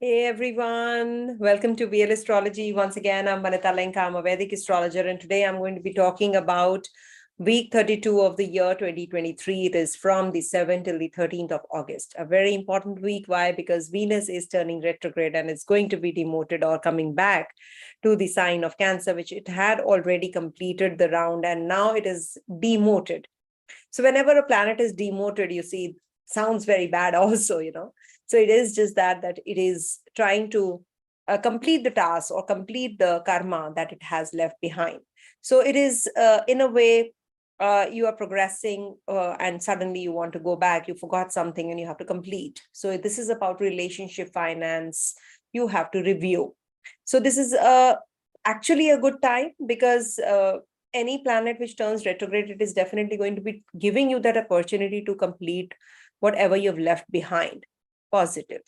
Hey everyone, welcome to Vedic Astrology. Once again, I'm Vanita, Lenka. I'm a Vedic astrologer, and today I'm going to be talking about week 32 of the year 2023. It is from the 7th till the 13th of August. A very important week. Why? Because Venus is turning retrograde and it's going to be demoted or coming back to the sign of Cancer, which it had already completed the round and now it is demoted. So whenever a planet is demoted, you see, sounds very bad also. So it is just that it is trying to complete the task or complete the karma that it has left behind. So it is, in a way, you are progressing and suddenly you want to go back. You forgot something and you have to complete. So this is about relationship, finance. You have to review. So this is actually a good time because any planet which turns retrograde, it is definitely going to be giving you that opportunity to complete whatever you've left behind. Positive.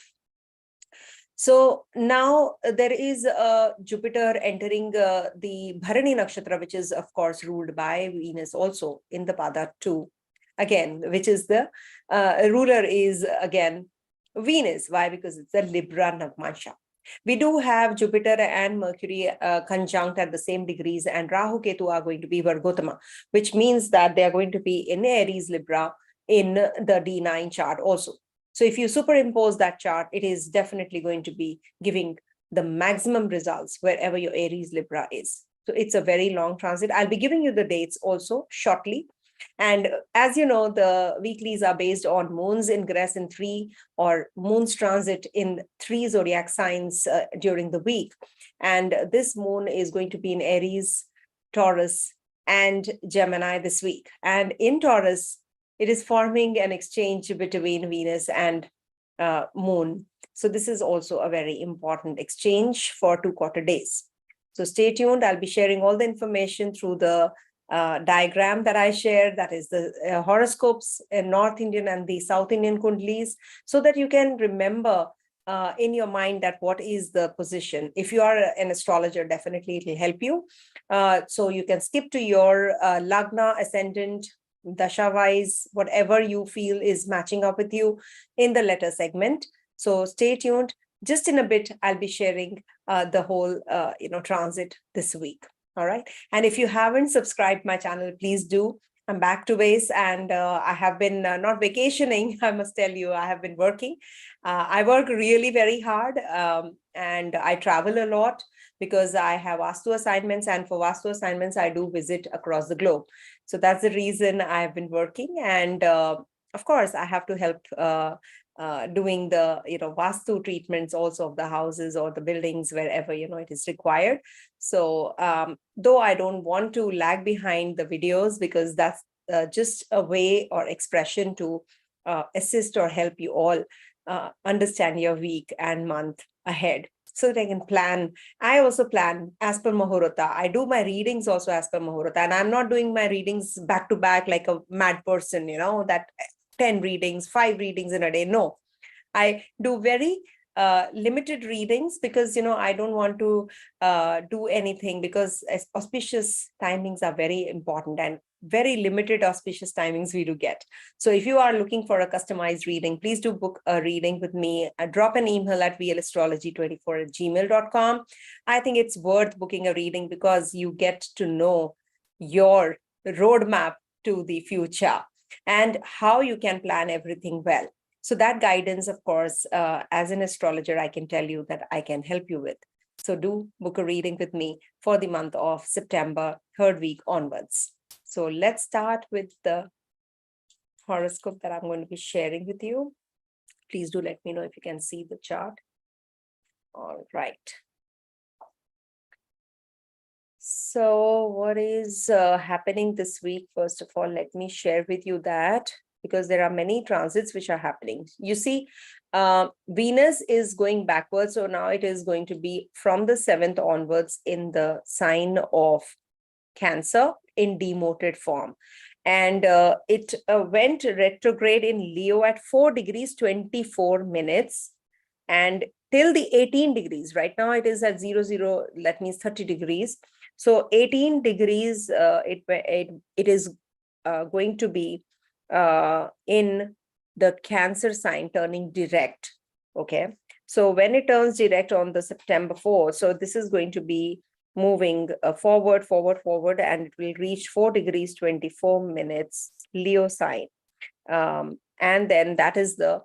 So now there is Jupiter entering the Bharani nakshatra, which is of course ruled by Venus also in the Pada 2 again, which is the ruler is again Venus. Why? Because it's a Libra Nagmasha. We do have Jupiter and Mercury conjunct at the same degrees, and Rahu Ketu are going to be Vargotama, which means that they are going to be in Aries Libra in the D9 chart also. So if you superimpose that chart, it is definitely going to be giving the maximum results wherever your Aries Libra is. So it's a very long transit. I'll be giving you the dates also shortly. And as you know, the weeklies are based on moon's ingress in 3 or moon's transit in 3 zodiac signs during the week. And this moon is going to be in Aries, Taurus, and Gemini this week. And in Taurus, it is forming an exchange between Venus and moon. So this is also a very important exchange for 2 quarter days. So stay tuned. I'll be sharing all the information through the diagram that I share, that is the horoscopes in North Indian and the South Indian kundlis, so that you can remember in your mind that what is the position. If you are an astrologer, definitely it will help you. So you can skip to your Lagna, Ascendant, Dasha wise, whatever you feel is matching up with you in the letter segment. So stay tuned. Just in a bit, I'll be sharing the whole transit this week. All right. And if you haven't subscribed my channel, please do. I'm back to base, and I have been not vacationing. I must tell you, I have been working. I work really very hard, and I travel a lot because I have Vastu assignments, and for Vastu assignments, I do visit across the globe. So that's the reason I've been working. And of course, I have to help doing the Vastu treatments also of the houses or the buildings wherever it is required. So though I don't want to lag behind the videos, because that's just a way or expression to assist or help you all understand your week and month ahead, so that I can plan. I also plan as per Muhurta. I do my readings also as per Muhurta, and I'm not doing my readings back to back like a mad person, that 10 readings, 5 readings in a day. No, I do very limited readings because, I don't want to do anything, because auspicious timings are very important, and very limited auspicious timings we do get. So if you are looking for a customized reading, please do book a reading with me. Drop an email at vlastrology24@gmail.com. I think it's worth booking a reading because you get to know your roadmap to the future and how you can plan everything well. So that guidance, of course, as an astrologer, I can tell you that I can help you with. So do book a reading with me for the month of September, 3rd week onwards. So let's start with the horoscope that I'm going to be sharing with you. Please do let me know if you can see the chart. All right. So what is happening this week? First of all, let me share with you that, because there are many transits which are happening. You see, Venus is going backwards. So now it is going to be from the 7th onwards in the sign of Cancer in demoted form. And it went retrograde in Leo at 4 degrees 24 minutes and till the 18 degrees. Right now it is at 00, that means 30 degrees. So 18 degrees, it is going to be in the Cancer sign, turning direct. Okay. So when it turns direct on the September 4th, so this is going to be moving forward, and it will reach 4 degrees 24 minutes Leo sign. And then that is the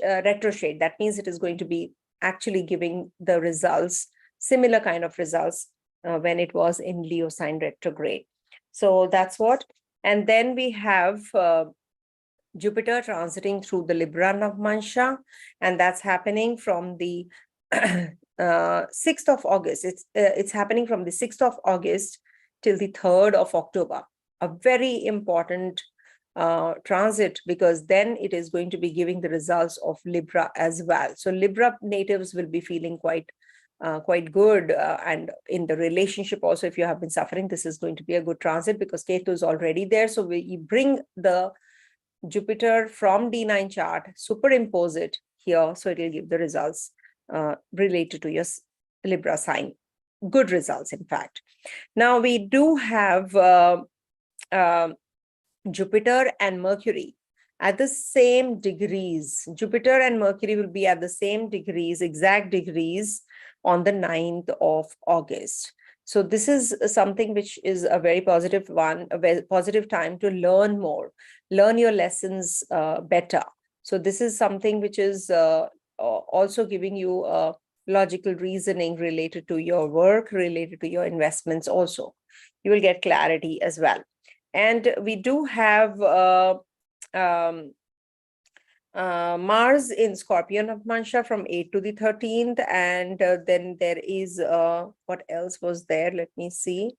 retrograde. That means it is going to be actually giving the results, similar kind of results when it was in Leo sign retrograde. So that's what. And then we have Jupiter transiting through the Libra Navmansha, and that's happening from the 6th of August. It's happening from the 6th of August till the 3rd of October. A very important transit, because then it is going to be giving the results of Libra as well. So Libra natives will be feeling quite good, and in the relationship also, if you have been suffering, this is going to be a good transit because Ketu is already there. So we bring the Jupiter from D9 chart, superimpose it here, so it will give the results related to your Libra sign. Good results, in fact. Now we do have Jupiter and Mercury at the same degrees. Jupiter and Mercury will be at the same degrees, exact degrees, on the 9th of August. So this is something which is a very positive one, a very positive time to learn more, learn your lessons better. So this is something which is also giving you logical reasoning related to your work, related to your investments also. You will get clarity as well. And we do have Mars in Scorpio Navmansha from 8th to the 13th. And then there is, what else was there? Let me see.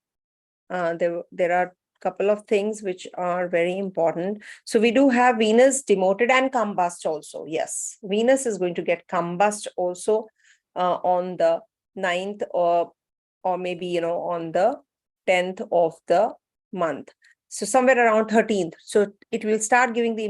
There are a couple of things which are very important. So we do have Venus demoted and Combust also. Yes, Venus is going to get Combust also on the 9th or maybe, on the 10th of the month. So somewhere around 13th. So it will start giving the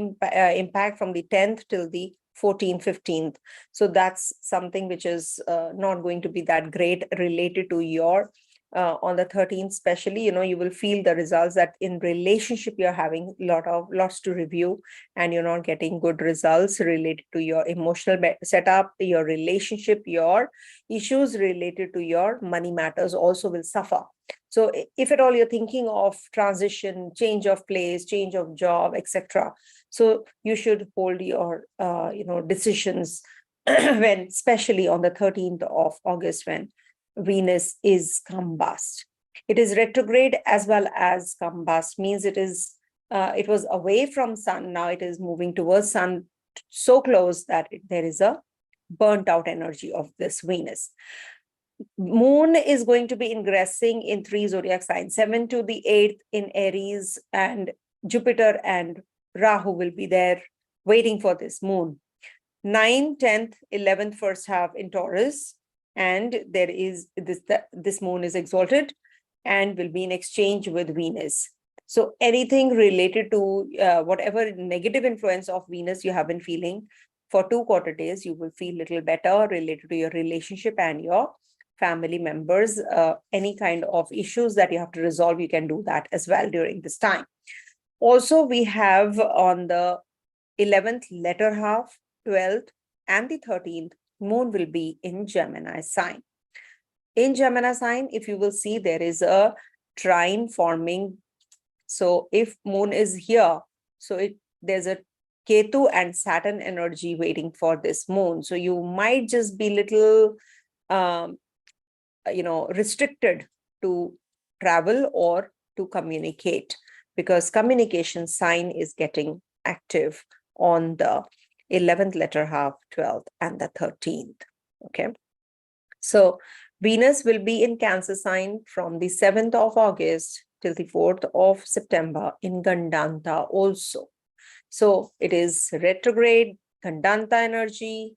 impact from the 10th till the 14th, 15th. So that's something which is not going to be that great related to your on the 13th, especially, you will feel the results that in relationship you're having lots to review, and you're not getting good results related to your emotional setup, your relationship, your issues related to your money matters also will suffer. So if at all you're thinking of transition, change of place, change of job, etc., so you should hold your decisions when, especially on the 13th of August, when Venus is combust. It is retrograde as well as combust, means it was away from Sun. Now it is moving towards Sun so close that there is a burnt out energy of this Venus. Moon is going to be ingressing in 3 zodiac signs, 7 to the 8th in Aries, and Jupiter and Rahu will be there waiting for this moon. 9, 10th, 11th, first half in Taurus, and there is this moon is exalted and will be in exchange with Venus. So anything related to whatever negative influence of Venus you have been feeling for 2 quarter days, you will feel a little better related to your relationship and your family members. Any kind of issues that you have to resolve, you can do that as well during this time. Also, we have on the 11th latter half, 12th and the 13th, moon will be in Gemini sign. In Gemini sign, if you will see, there is a trine forming. So if moon is here, so there's a Ketu and Saturn energy waiting for this moon. So you might just be little restricted to travel or to communicate, because communication sign is getting active on the 11th latter half, 12th and the 13th. Okay. So Venus will be in Cancer sign from the 7th of August till the 4th of September in Gandanta also. So it is retrograde, Gandanta energy,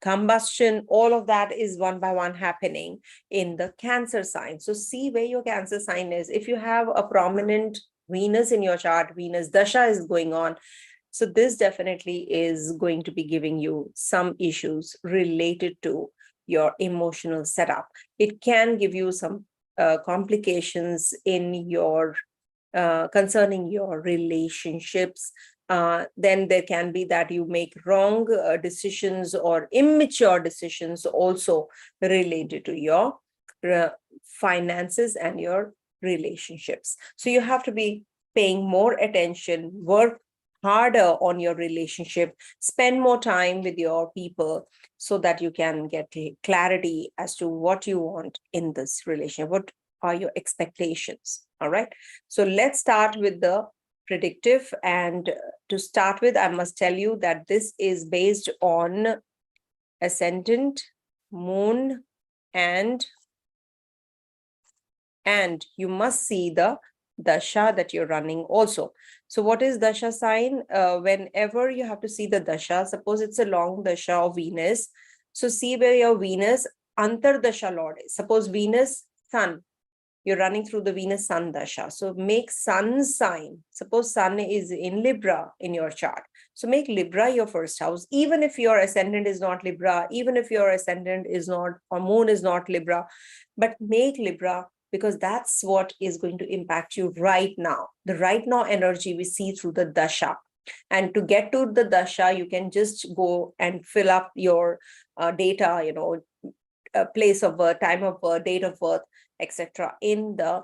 combustion, all of that is one by one happening in the Cancer sign. So see where your Cancer sign is. If you have a prominent Venus in your chart, Venus Dasha is going on. So this definitely is going to be giving you some issues related to your emotional setup. It can give you some complications in your concerning your relationships. Then there can be that you make wrong decisions or immature decisions also related to your finances and your relationships. So you have to be paying more attention, work harder on your relationship, spend more time with your people so that you can get clarity as to what you want in this relationship. What are your expectations? All right. So let's start with the predictive. And to start with, I must tell you that this is based on ascendant, moon, and you must see the dasha that you're running also. So what is dasha sign? Whenever you have to see the dasha, suppose it's a long dasha of Venus. So see where your Venus antar dasha lord is. Suppose Venus, sun, you're running through the Venus Sun Dasha. So make Sun sign. Suppose Sun is in Libra in your chart. So make Libra your first house. Even if your ascendant is not Libra, even if your ascendant is not, or moon is not Libra, but make Libra, because that's what is going to impact you right now. The right now energy we see through the Dasha. And to get to the Dasha, you can just go and fill up your data, place of birth, time of birth, date of birth, etc. in the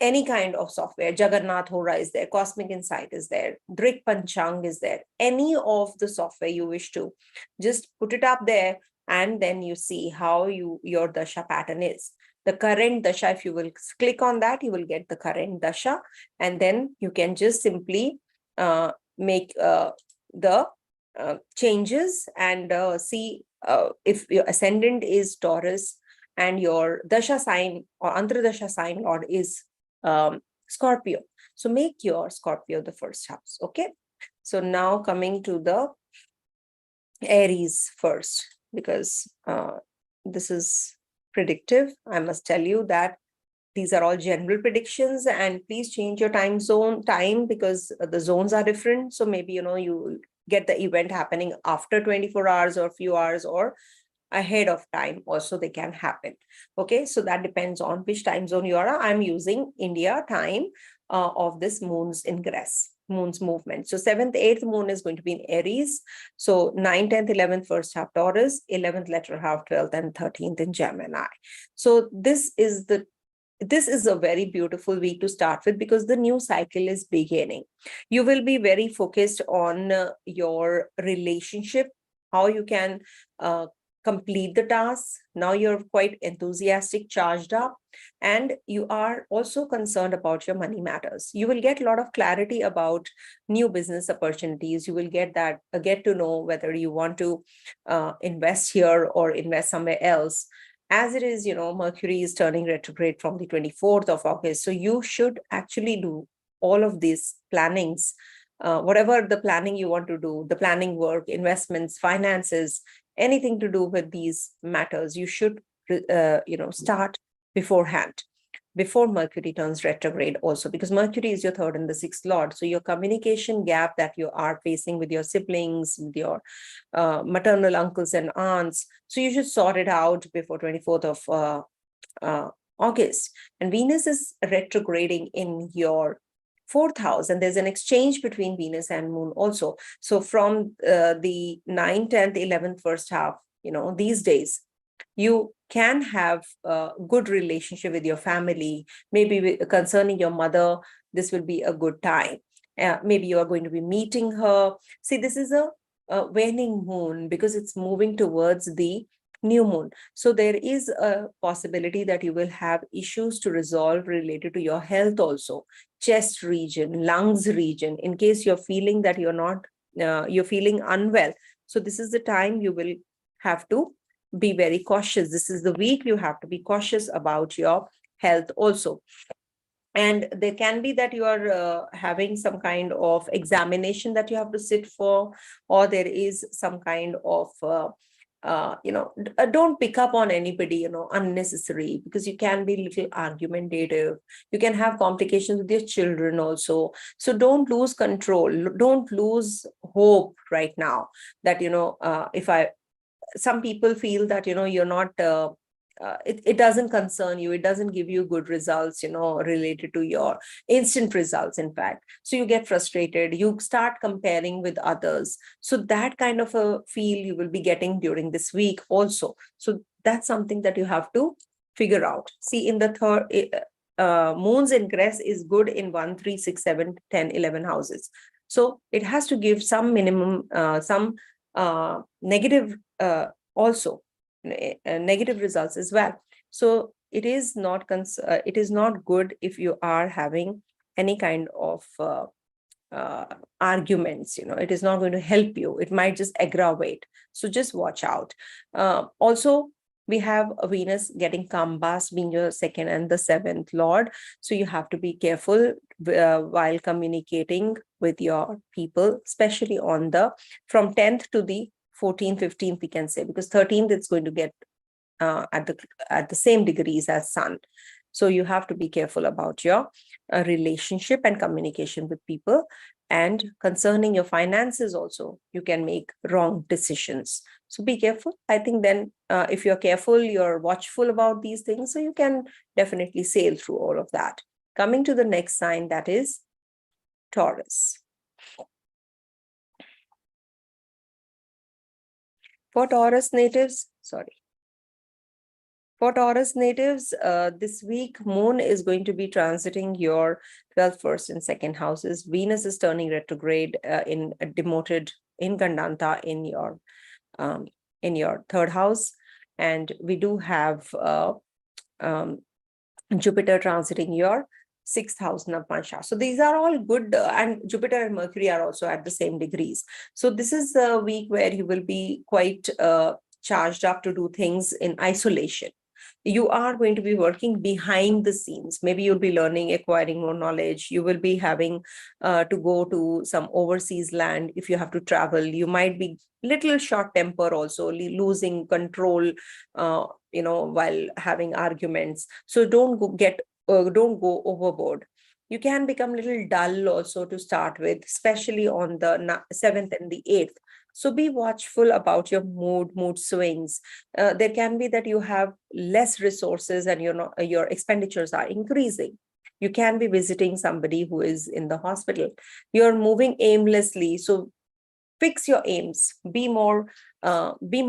any kind of software. Jagannath Hora is there, Cosmic Insight is there, Drik Panchang is there, any of the software you wish to, just put it up there, and then you see how your dasha pattern is. The current dasha, if you will click on that, you will get the current dasha, and then you can just simply make the changes and see if your ascendant is Taurus and your dasha sign or antardasha sign lord is Scorpio. So make your Scorpio the first house. Okay. So now coming to the Aries first, because this is predictive. I must tell you that these are all general predictions, and please change your time because the zones are different. So maybe, you get the event happening after 24 hours or a few hours, or ahead of time also they can happen. Okay, so that depends on which time zone you are. I'm using India time of this moon's ingress, moon's movement. So 7th, 8th moon is going to be in Aries. So 9th, 10th, 11th, first half Taurus, 11th latter half, 12th and 13th in Gemini. So this is a very beautiful week to start with, because the new cycle is beginning. You will be very focused on your relationship, how you can complete the tasks. Now you're quite enthusiastic, charged up, and you are also concerned about your money matters. You will get a lot of clarity about new business opportunities. You will get to know whether you want to invest here or invest somewhere else. As it is, Mercury is turning retrograde from the 24th of August. So you should actually do all of these plannings, whatever the planning you want to do, the planning work, investments, finances, anything to do with these matters, you should, start beforehand, before Mercury turns retrograde also, because Mercury is your 3rd and the 6th lord. So your communication gap that you are facing with your siblings, with your maternal uncles and aunts, so you should sort it out before 24th of August. And Venus is retrograding in your 4th house, and there's an exchange between Venus and Moon also. So from the 9th, 10th, 11th, first half, these days, you can have a good relationship with your family. Maybe concerning your mother, this will be a good time. Maybe you are going to be meeting her. See, this is a waning moon because it's moving towards the new moon. So there is a possibility that you will have issues to resolve related to your health also. Chest region, lungs region, in case you're feeling that you're feeling unwell. So this is the time you will have to be very cautious. This is the week you have to be cautious about your health also. And there can be that you are having some kind of examination that you have to sit for, or there is some kind of don't pick up on anybody, unnecessary, because you can be a little argumentative. You can have complications with your children also. So don't lose control. Don't lose hope right now that, some people feel that, you're not it doesn't concern you. It doesn't give you good results, related to your instant results, in fact. So you get frustrated. You start comparing with others. So that kind of a feel you will be getting during this week also. So that's something that you have to figure out. See, in the third, moon's ingress is good in 1, 3, 6, 7, 10, 11 houses. So it has to give some minimum, some negative also, negative results as well. So it is not good if you are having any kind of arguments. It is not going to help you. It might just aggravate. So just watch out. Also, we have a Venus getting Combust, being your second and the seventh lord. So you have to be careful while communicating with your people, especially on the from 10th to the 14th, 15th, we can say, because 13th it's going to get at the same degrees as Sun. So you have to be careful about your relationship and communication with people. And concerning your finances also, you can make wrong decisions. So be careful. I think then if you're careful, you're watchful about these things, so you can definitely sail through all of that. Coming to the next sign, that is Taurus. For Taurus natives, this week, Moon is going to be transiting your 12th, 1st, and 2nd houses. Venus is turning retrograde demoted in Gandanta in your 3rd house. And we do have Jupiter transiting your 6th house, Navmansha. So these are all good, and Jupiter and Mercury are also at the same degrees. So this is a week where you will be quite charged up to do things in isolation. You are going to be working behind the scenes. Maybe you'll be learning, acquiring more knowledge. You will be having to go to some overseas land. If you have to travel, you might be little short temper also, losing control, while having arguments. So don't go overboard. You can become a little dull also to start with, especially on the 7th and the 8th. So be watchful about your mood swings. There can be that you have less resources and your expenditures are increasing. You can be visiting somebody who is in the hospital. You're moving aimlessly. So fix your aims, be more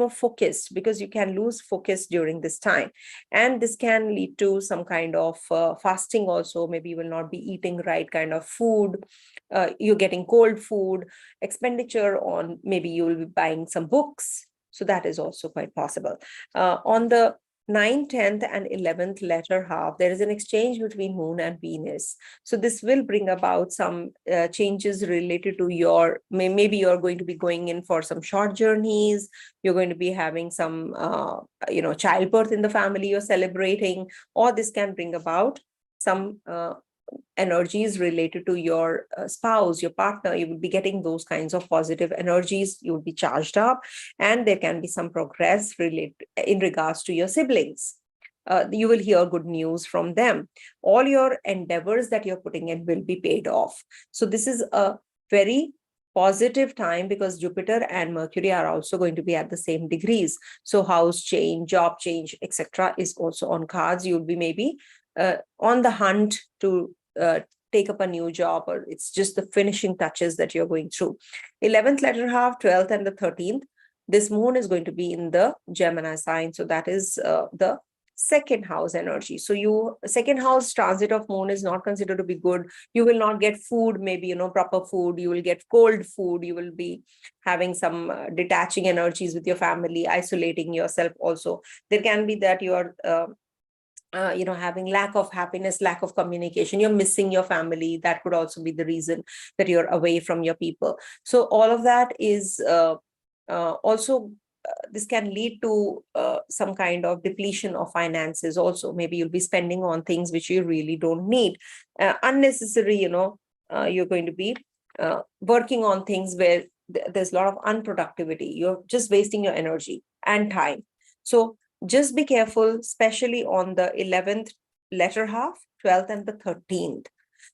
focused, because you can lose focus during this time. And this can lead to some kind of fasting also. Maybe you will not be eating right kind of food. You're getting cold food. Expenditure on, maybe you will be buying some books. So that is also quite possible. On the 9th, 10th, and 11th latter half, there is an exchange between Moon and Venus. So this will bring about some changes related to maybe you're going to be going in for some short journeys. You're going to be having some, childbirth in the family you're celebrating, or this can bring about some energies related to your spouse, your partner. You will be getting those kinds of positive energies. You will be charged up, and there can be some progress related in regards to your siblings. You will hear good news from them. All your endeavors that you're putting in will be paid off. So this is a very positive time, because Jupiter and Mercury are also going to be at the same degrees. So house change, job change, etc. is also on cards. You'll be maybe on the hunt to take up a new job, or it's just the finishing touches that you're going through. 11th latter half, 12th and the 13th, this Moon is going to be in the Gemini sign. So that is the 2nd house energy. So 2nd house transit of Moon is not considered to be good. You will not get food, maybe, proper food. You will get cold food. You will be having some detaching energies with your family, isolating yourself also. There can be that you are having lack of happiness, lack of communication. You're missing your family. That could also be the reason that you're away from your people. So all of that is also, this can lead to some kind of depletion of finances also. Maybe you'll be spending on things which you really don't need. Unnecessary, you're going to be working on things where there's a lot of unproductivity. You're just wasting your energy and time. So just be careful, especially on the 11th latter half, 12th and the 13th.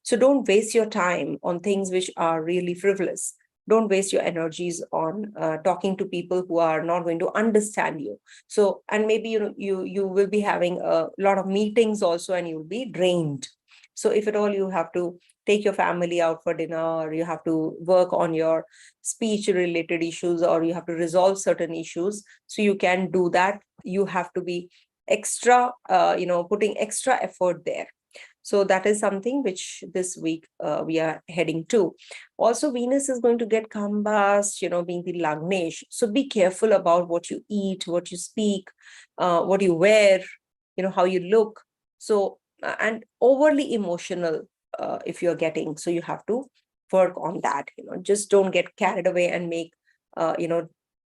So don't waste your time on things which are really frivolous. Don't waste your energies on talking to people who are not going to understand you. So, and maybe you will be having a lot of meetings also, and you'll be drained. So if at all you have to take your family out for dinner, or you have to work on your speech related issues, or you have to resolve certain issues, so you can do that. You have to be extra, putting extra effort there. So that is something which this week we are heading to. Also, Venus is going to get combust, being the Lagnesh. So be careful about what you eat, what you speak, what you wear, how you look. So, and overly emotional if you're getting, so you have to work on that. Just don't get carried away and make,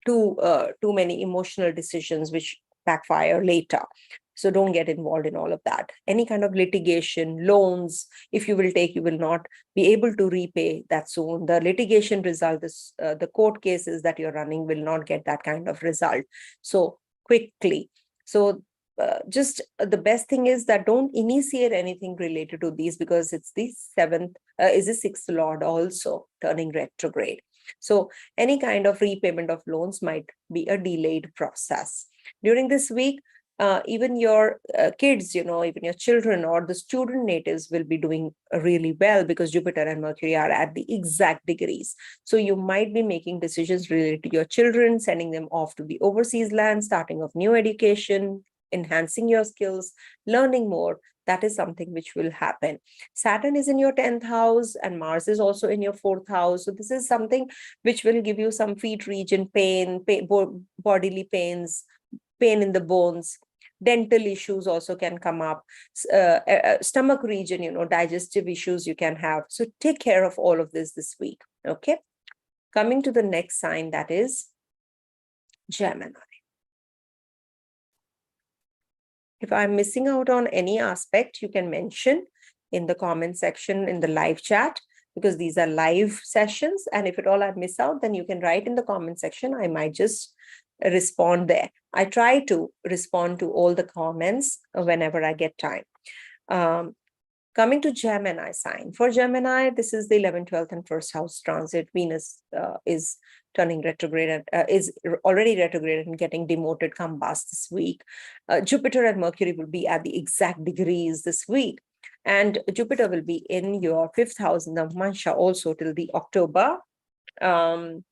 too many emotional decisions which backfire later. So don't get involved in all of that. Any kind of litigation, loans, if you will take, you will not be able to repay that soon. The litigation result, the court cases that you're running will not get that kind of result so quickly. So just the best thing is that don't initiate anything related to these, because it's the sixth lord also turning retrograde. So any kind of repayment of loans might be a delayed process. During this week, even your kids, even your children or the student natives will be doing really well, because Jupiter and Mercury are at the exact degrees. So you might be making decisions related to your children, sending them off to the overseas land, starting of new education, enhancing your skills, learning more. That is something which will happen. Saturn is in your 10th house and Mars is also in your 4th house. So this is something which will give you some feet region pain, bodily pains, pain in the bones. Dental issues also can come up, stomach region, digestive issues you can have. So take care of all of this week. Okay. Coming to the next sign, that is Gemini. If I'm missing out on any aspect, you can mention in the comment section in the live chat, because these are live sessions. And if at all I miss out, then you can write in the comment section. I might just respond there. I try to respond to all the comments whenever I get time. Coming to Gemini sign. For Gemini, this is the 11th, 12th, and 1st house transit. Venus is turning retrograde and is already retrograde and getting demoted combust this week. Jupiter and Mercury will be at the exact degrees this week. And Jupiter will be in your 5th house in the Mansha also till the October 3rd.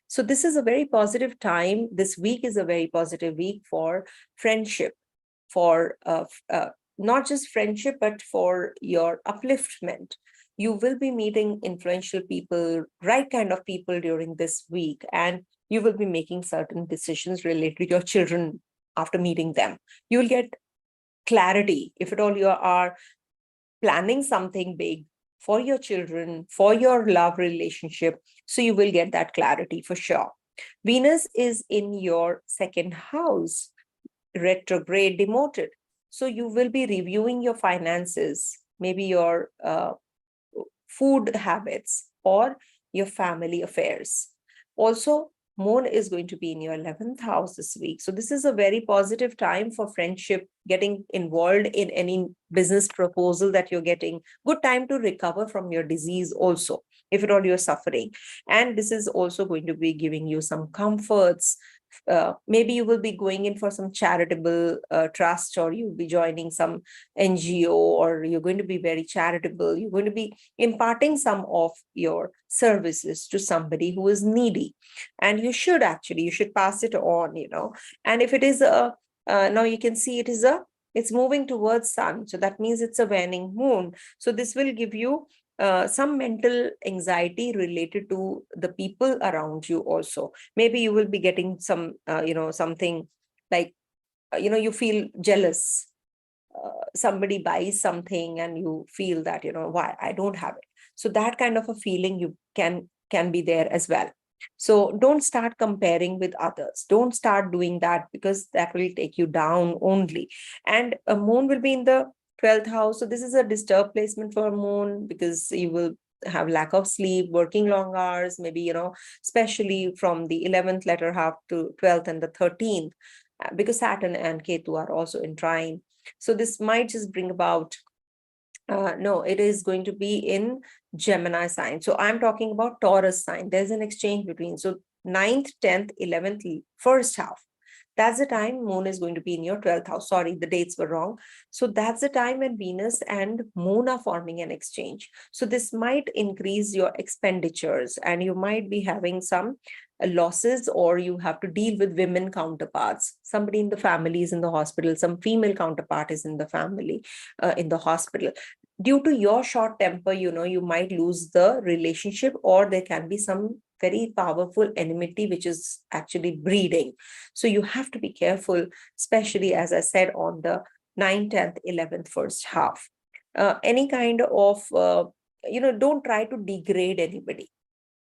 So this is a very positive time. This week is a very positive week for friendship, for not just friendship, but for your upliftment. You will be meeting influential people, right kind of people during this week, and you will be making certain decisions related to your children after meeting them. You will get clarity. If at all you are planning something big for your children, for your love relationship, so you will get that clarity for sure. Venus is in your 2nd house, retrograde, demoted. So you will be reviewing your finances, maybe your food habits or your family affairs. Also, Moon is going to be in your 11th house this week. So this is a very positive time for friendship, getting involved in any business proposal that you're getting. Good time to recover from your disease also, if at all you're suffering. And this is also going to be giving you some comforts. Maybe you will be going in for some charitable trust, or you'll be joining some NGO, or you're going to be very charitable. You're going to be imparting some of your services to somebody who is needy. And you should pass it on, And if it is now you can see it's moving towards sun. So that means it's a waning moon. So this will give you some mental anxiety related to the people around you also. Maybe you will be getting some, something like, you feel jealous. Somebody buys something and you feel that, why I don't have it. So that kind of a feeling you can be there as well. So don't start comparing with others. Don't start doing that, because that will take you down only. And a moon will be in the 12th house. So this is a disturbed placement for moon, because you will have lack of sleep, working long hours, maybe, especially from the 11th letter half to 12th and the 13th, because Saturn and Ketu are also in trine. So this might just bring about No, it is going to be in Gemini sign. So I'm talking about Taurus sign. There's an exchange between. So 9th, 10th, 11th, first half. That's the time moon is going to be in your 12th house. Sorry, the dates were wrong. So that's the time when Venus and moon are forming an exchange. So this might increase your expenditures and you might be having some losses, or you have to deal with women counterparts. Somebody in the family is in the hospital, some female counterpart is in the family, in the hospital. Due to your short temper, you might lose the relationship, or there can be some very powerful enmity which is actually breeding. So you have to be careful, especially as I said on the 9th, 10th, 11th first half. Any kind of don't try to degrade anybody.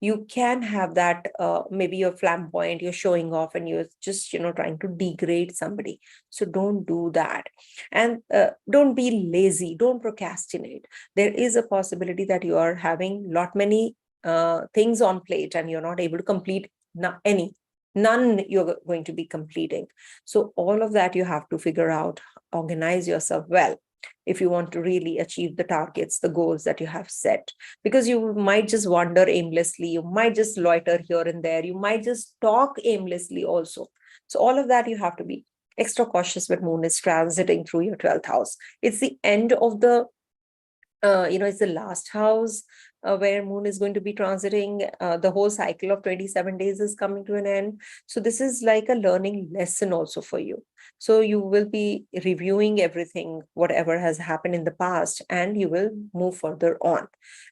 You can have that, maybe you're flamboyant, you're showing off, and you're just trying to degrade somebody. So don't do that. And don't be lazy, don't procrastinate. There is a possibility that you are having many things on plate and you're not able to complete none you're going to be completing. So all of that you have to figure out, organize yourself well if you want to really achieve the targets, the goals that you have set. Because you might just wander aimlessly, you might just loiter here and there, you might just talk aimlessly also. So all of that you have to be extra cautious when moon is transiting through your 12th house. It's the end of the it's the last house where moon is going to be transiting. The whole cycle of 27 days is coming to an end. So this is like a learning lesson also for you. So you will be reviewing everything, whatever has happened in the past, and you will move further on,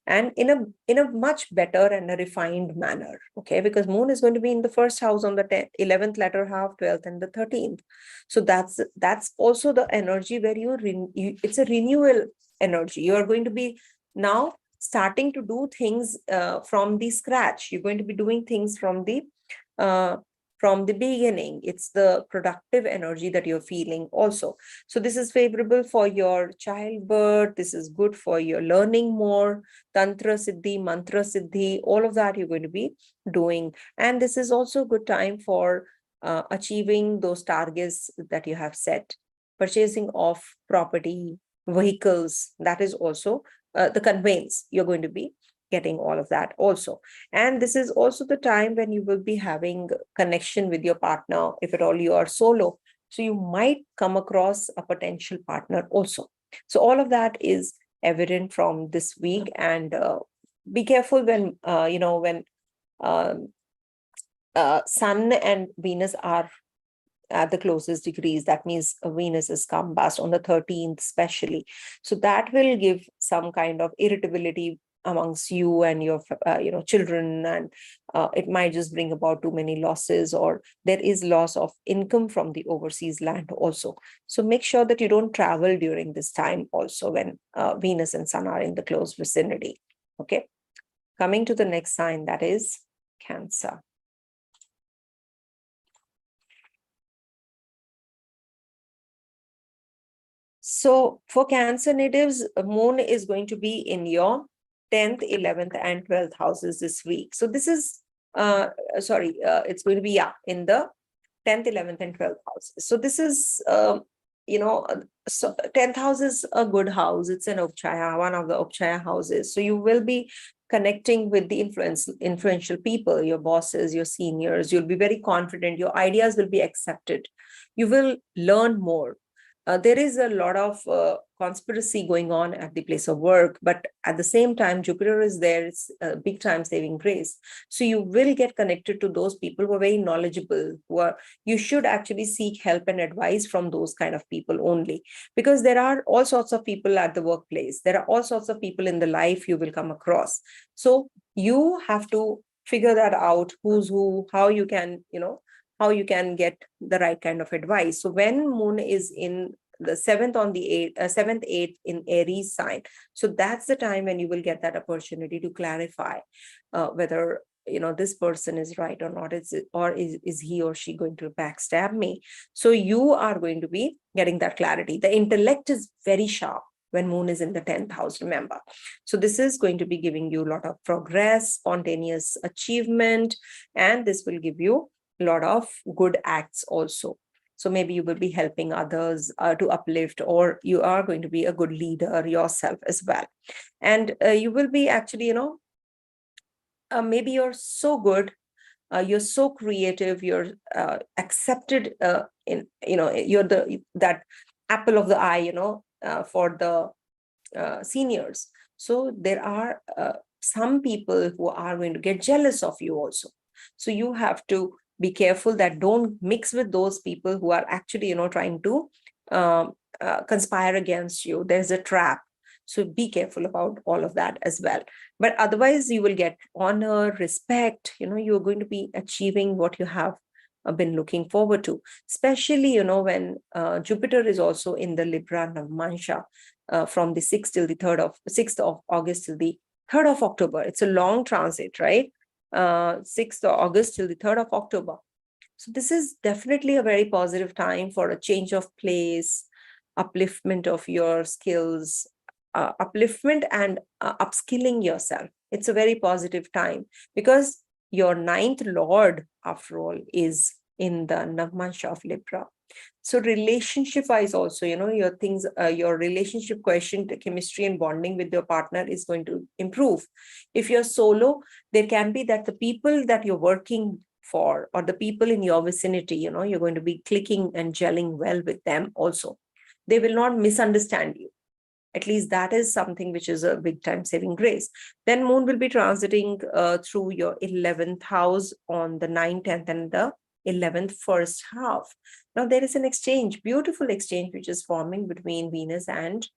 and in a much better and a refined manner. Okay, because moon is going to be in the first house on the 11th latter half, 12th and the 13th. So that's also the energy where it's a renewal energy. You are going to be now starting to do things from the scratch. You're going to be doing things from the beginning. It's the productive energy that you're feeling also. So this is favorable for your childbirth. This is good for your learning more, tantra siddhi, mantra siddhi, all of that you're going to be doing. And this is also a good time for achieving those targets that you have set. Purchasing of property, vehicles, that is also the conveyance. You're going to be getting all of that also. And this is also the time when you will be having connection with your partner, if at all you are solo. So you might come across a potential partner also. So all of that is evident from this week. And be careful when Sun and Venus are at the closest degrees. That means Venus is combust on the 13th especially. So that will give some kind of irritability amongst you and your children, and it might just bring about too many losses, or there is loss of income from the overseas land also. So make sure that you don't travel during this time also, when Venus and Sun are in the close vicinity. Okay, coming to the next sign, that is Cancer. So for Cancer natives, moon is going to be in your 10th, 11th, and 12th houses this week. So this is, it's going to be, in the 10th, 11th, and 12th houses. So this is, so 10th house is a good house. It's an Upchaya, one of the Upchaya houses. So you will be connecting with the influential people, your bosses, your seniors. You'll be very confident. Your ideas will be accepted. You will learn more. There is a lot of conspiracy going on at the place of work, but at the same time, Jupiter is there. It's a big time saving grace. So you will get connected to those people who are very knowledgeable, you should actually seek help and advice from those kind of people only, because there are all sorts of people at the workplace. There are all sorts of people in the life you will come across. So you have to figure that out, who's who, how you can get the right kind of advice. So when moon is in the 7th on the 7th, 8th in Aries sign, so that's the time when you will get that opportunity to clarify whether this person is right or not, is he or she going to backstab me. So you are going to be getting that clarity. The intellect is very sharp when moon is in the 10th house, remember. So this is going to be giving you a lot of progress, spontaneous achievement, and this will give you a lot of good acts also. So maybe you will be helping others to uplift, or you are going to be a good leader yourself as well. And you will be actually, maybe you're so good, you're so creative, you're accepted in, you're that apple of the eye, for the seniors. So there are some people who are going to get jealous of you also. So you have to be careful that don't mix with those people who are actually, trying to conspire against you. There's a trap. So be careful about all of that as well. But otherwise, you will get honor, respect. You're going to be achieving what you have been looking forward to, especially, when Jupiter is also in the Libra Navamansha from the 6th of August till the 3rd of October. It's a long transit, right? 6th of August till the 3rd of October. So this is definitely a very positive time for a change of place, upliftment of your skills, upliftment and upskilling yourself. It's a very positive time because your 9th lord, after all, is in the Navamansha of Libra. So relationship wise also, your things, your relationship quotient, chemistry and bonding with your partner is going to improve. If you're solo, there can be that the people that you're working for or the people in your vicinity, you're going to be clicking and gelling well with them also. They will not misunderstand you. At least that is something which is a big time saving grace. Then moon will be transiting through your 11th house on the 9th, 10th and the 11th first half. Now there is an exchange, beautiful exchange, which is forming between Venus and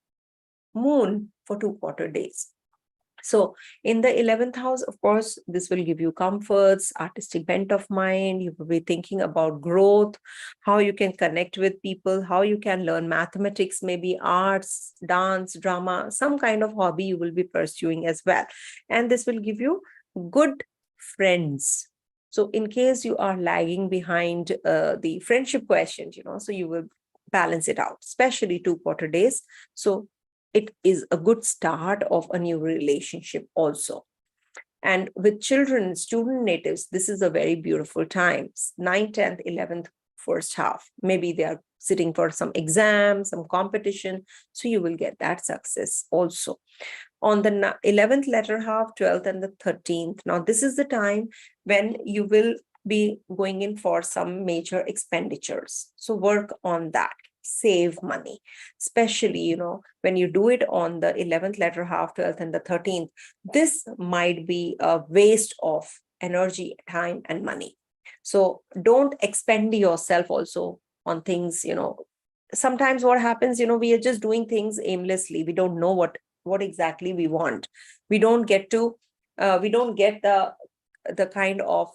moon for 2 quarter days. So in the 11th house, of course, this will give you comforts, artistic bent of mind. You will be thinking about growth, how you can connect with people, how you can learn mathematics, maybe arts, dance, drama, some kind of hobby you will be pursuing as well. And this will give you good friends. So in case you are lagging behind the friendship quotient, so you will balance it out, especially 2 quarter days. So it is a good start of a new relationship also. And with children, student natives, this is a very beautiful time. 9th, 10th, 11th, first half. Maybe they are sitting for some exam, some competition. So you will get that success also. On the 11th latter half, 12th and the 13th. Now, this is the time when you will be going in for some major expenditures. So work on that. Save money, especially, when you do it on the 11th latter half, 12th and the 13th, this might be a waste of energy, time and money. So don't expend yourself also on things, sometimes what happens, we are just doing things aimlessly. We don't know what exactly we want. We don't get the kind of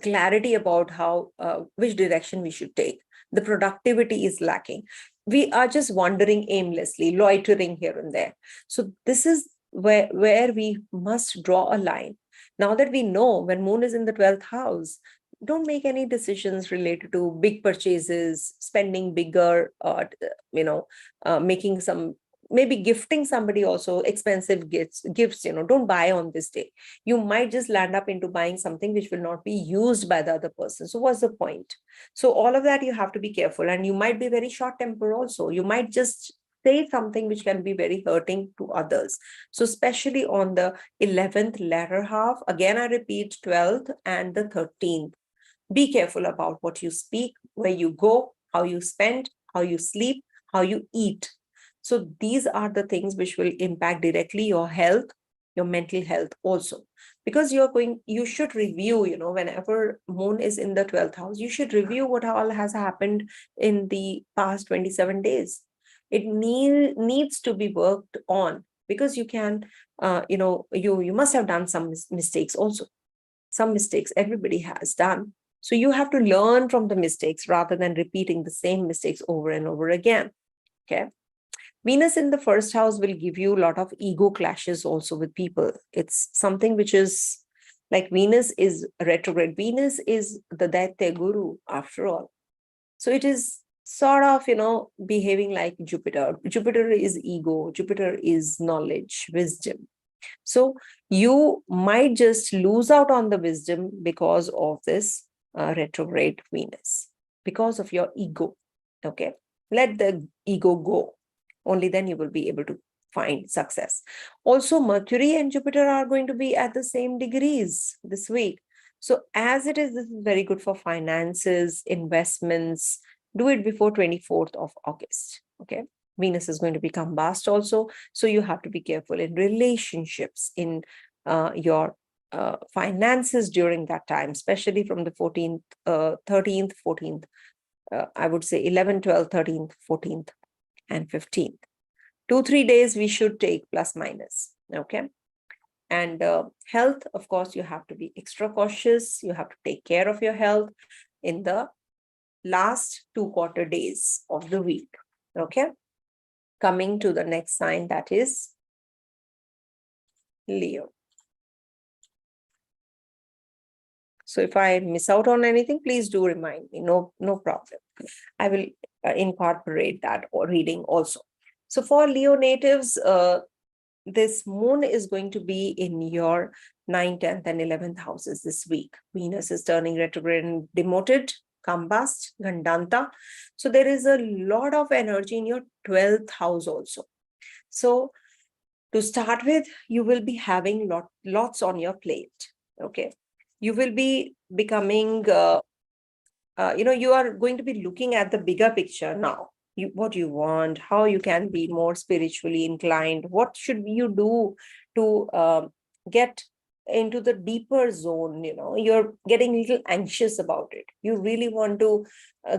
clarity about how which direction we should take. The productivity is lacking. We are just wandering aimlessly, loitering here and there. So this is where we must draw a line. Now that we know when moon is in the 12th house, don't make any decisions related to big purchases, spending bigger, making some, maybe gifting somebody also expensive gifts, don't buy on this day. You might just land up into buying something which will not be used by the other person. So what's the point? So all of that you have to be careful, and you might be very short tempered also. You might just say something which can be very hurting to others. So especially on the 11th latter half, again, I repeat, 12th and the 13th. Be careful about what you speak, where you go, how you spend, how you sleep, how you eat. So these are the things which will impact directly your health, your mental health also. Because you should review, whenever moon is in the 12th house, you should review what all has happened in the past 27 days. It needs to be worked on, because you can, you must have done some mistakes also. Some mistakes everybody has done. So you have to learn from the mistakes rather than repeating the same mistakes over and over again. Okay. Venus in the first house will give you a lot of ego clashes also with people. It's something which is like Venus is retrograde. Venus is the Daitya Guru after all. So it is sort of, behaving like Jupiter. Jupiter is ego. Jupiter is knowledge, wisdom. So you might just lose out on the wisdom because of this. retrograde Venus because of your ego. Okay, let the ego go. Only then you will be able to find success. Also, Mercury and Jupiter are going to be at the same degrees this week. So as it is, this is very good for finances, investments. Do it before 24th of August. Okay. Venus is going to be combust also. So you have to be careful in relationships, in your finances during that time, especially from the 14th, 13th, 14th, I would say 11th, 12th, 13th, 14th, and 15th. 2-3 days we should take plus minus. Okay. And health, of course, you have to be extra cautious. You have to take care of your health in the last 2 quarter days of the week. Okay. Coming to the next sign, that is Leo. So if I miss out on anything, please do remind me. No problem. I will incorporate that or reading also. So for Leo natives, this moon is going to be in your 9th, 10th, and 11th houses this week. Venus is turning retrograde and demoted, Combust, Gandanta. So there is a lot of energy in your 12th house also. So to start with, you will be having lots on your plate. Okay. You will be becoming, you are going to be looking at the bigger picture now. What you want, how you can be more spiritually inclined, what should you do to get into the deeper zone. You're getting a little anxious about it. You really want to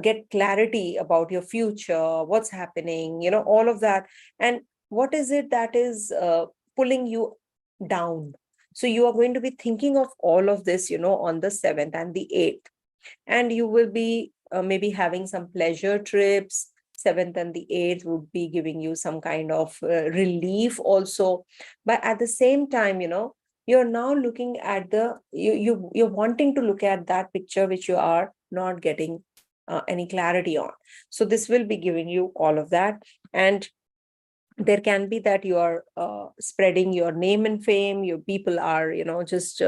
get clarity about your future, what's happening, all of that. And what is it that is pulling you down? So you are going to be thinking of all of this, on the 7th and the 8th. And you will be maybe having some pleasure trips. 7th and the 8th would be giving you some kind of relief also. But at the same time, you're now looking at you're wanting to look at that picture which you are not getting any clarity on. So this will be giving you all of that. And there can be that you are spreading your name and fame. Your people are, just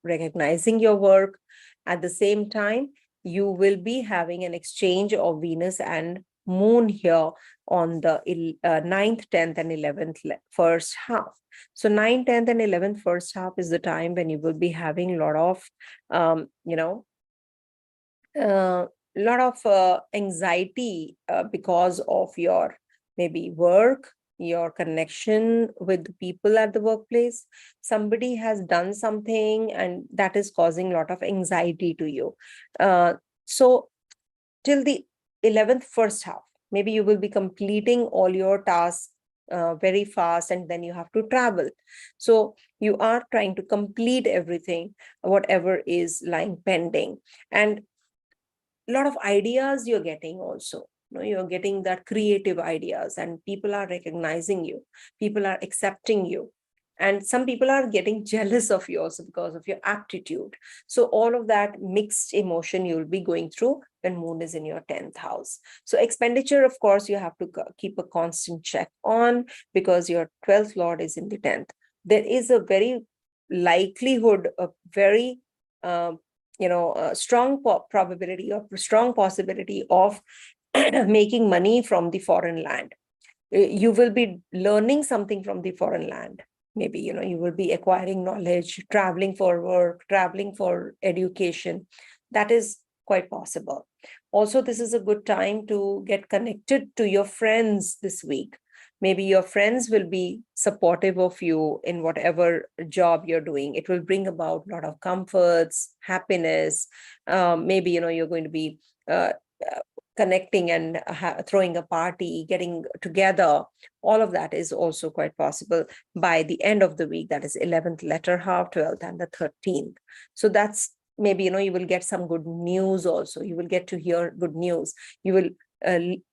recognizing your work. At the same time, you will be having an exchange of Venus and Moon here on the 9th, 10th, and 11th first half. So 9th, 10th, and 11th first half is the time when you will be having a lot of anxiety because of your maybe work, your connection with the people at the workplace. Somebody has done something and that is causing a lot of anxiety to you. So till the 11th first half, maybe you will be completing all your tasks very fast, and then you have to travel. So you are trying to complete everything, whatever is lying pending. And a lot of ideas you're getting also. You're getting that creative ideas, and people are recognizing you. People are accepting you. And some people are getting jealous of you also because of your aptitude. So all of that mixed emotion you'll be going through when Moon is in your 10th house. So expenditure, of course, you have to keep a constant check on, because your 12th Lord is in the 10th. There is a very likelihood, a very strong probability or strong possibility of making money from the foreign land. You will be learning something from the foreign land. Maybe, you will be acquiring knowledge, traveling for work, traveling for education. That is quite possible. Also, this is a good time to get connected to your friends this week. Maybe your friends will be supportive of you in whatever job you're doing. It will bring about a lot of comforts, happiness. Maybe, you're going to be connecting and throwing a party, getting together. All of that is also quite possible by the end of the week. That is 11th latter half, 12th, and the 13th. So that's maybe, you will get some good news also. You will get to hear good news. You will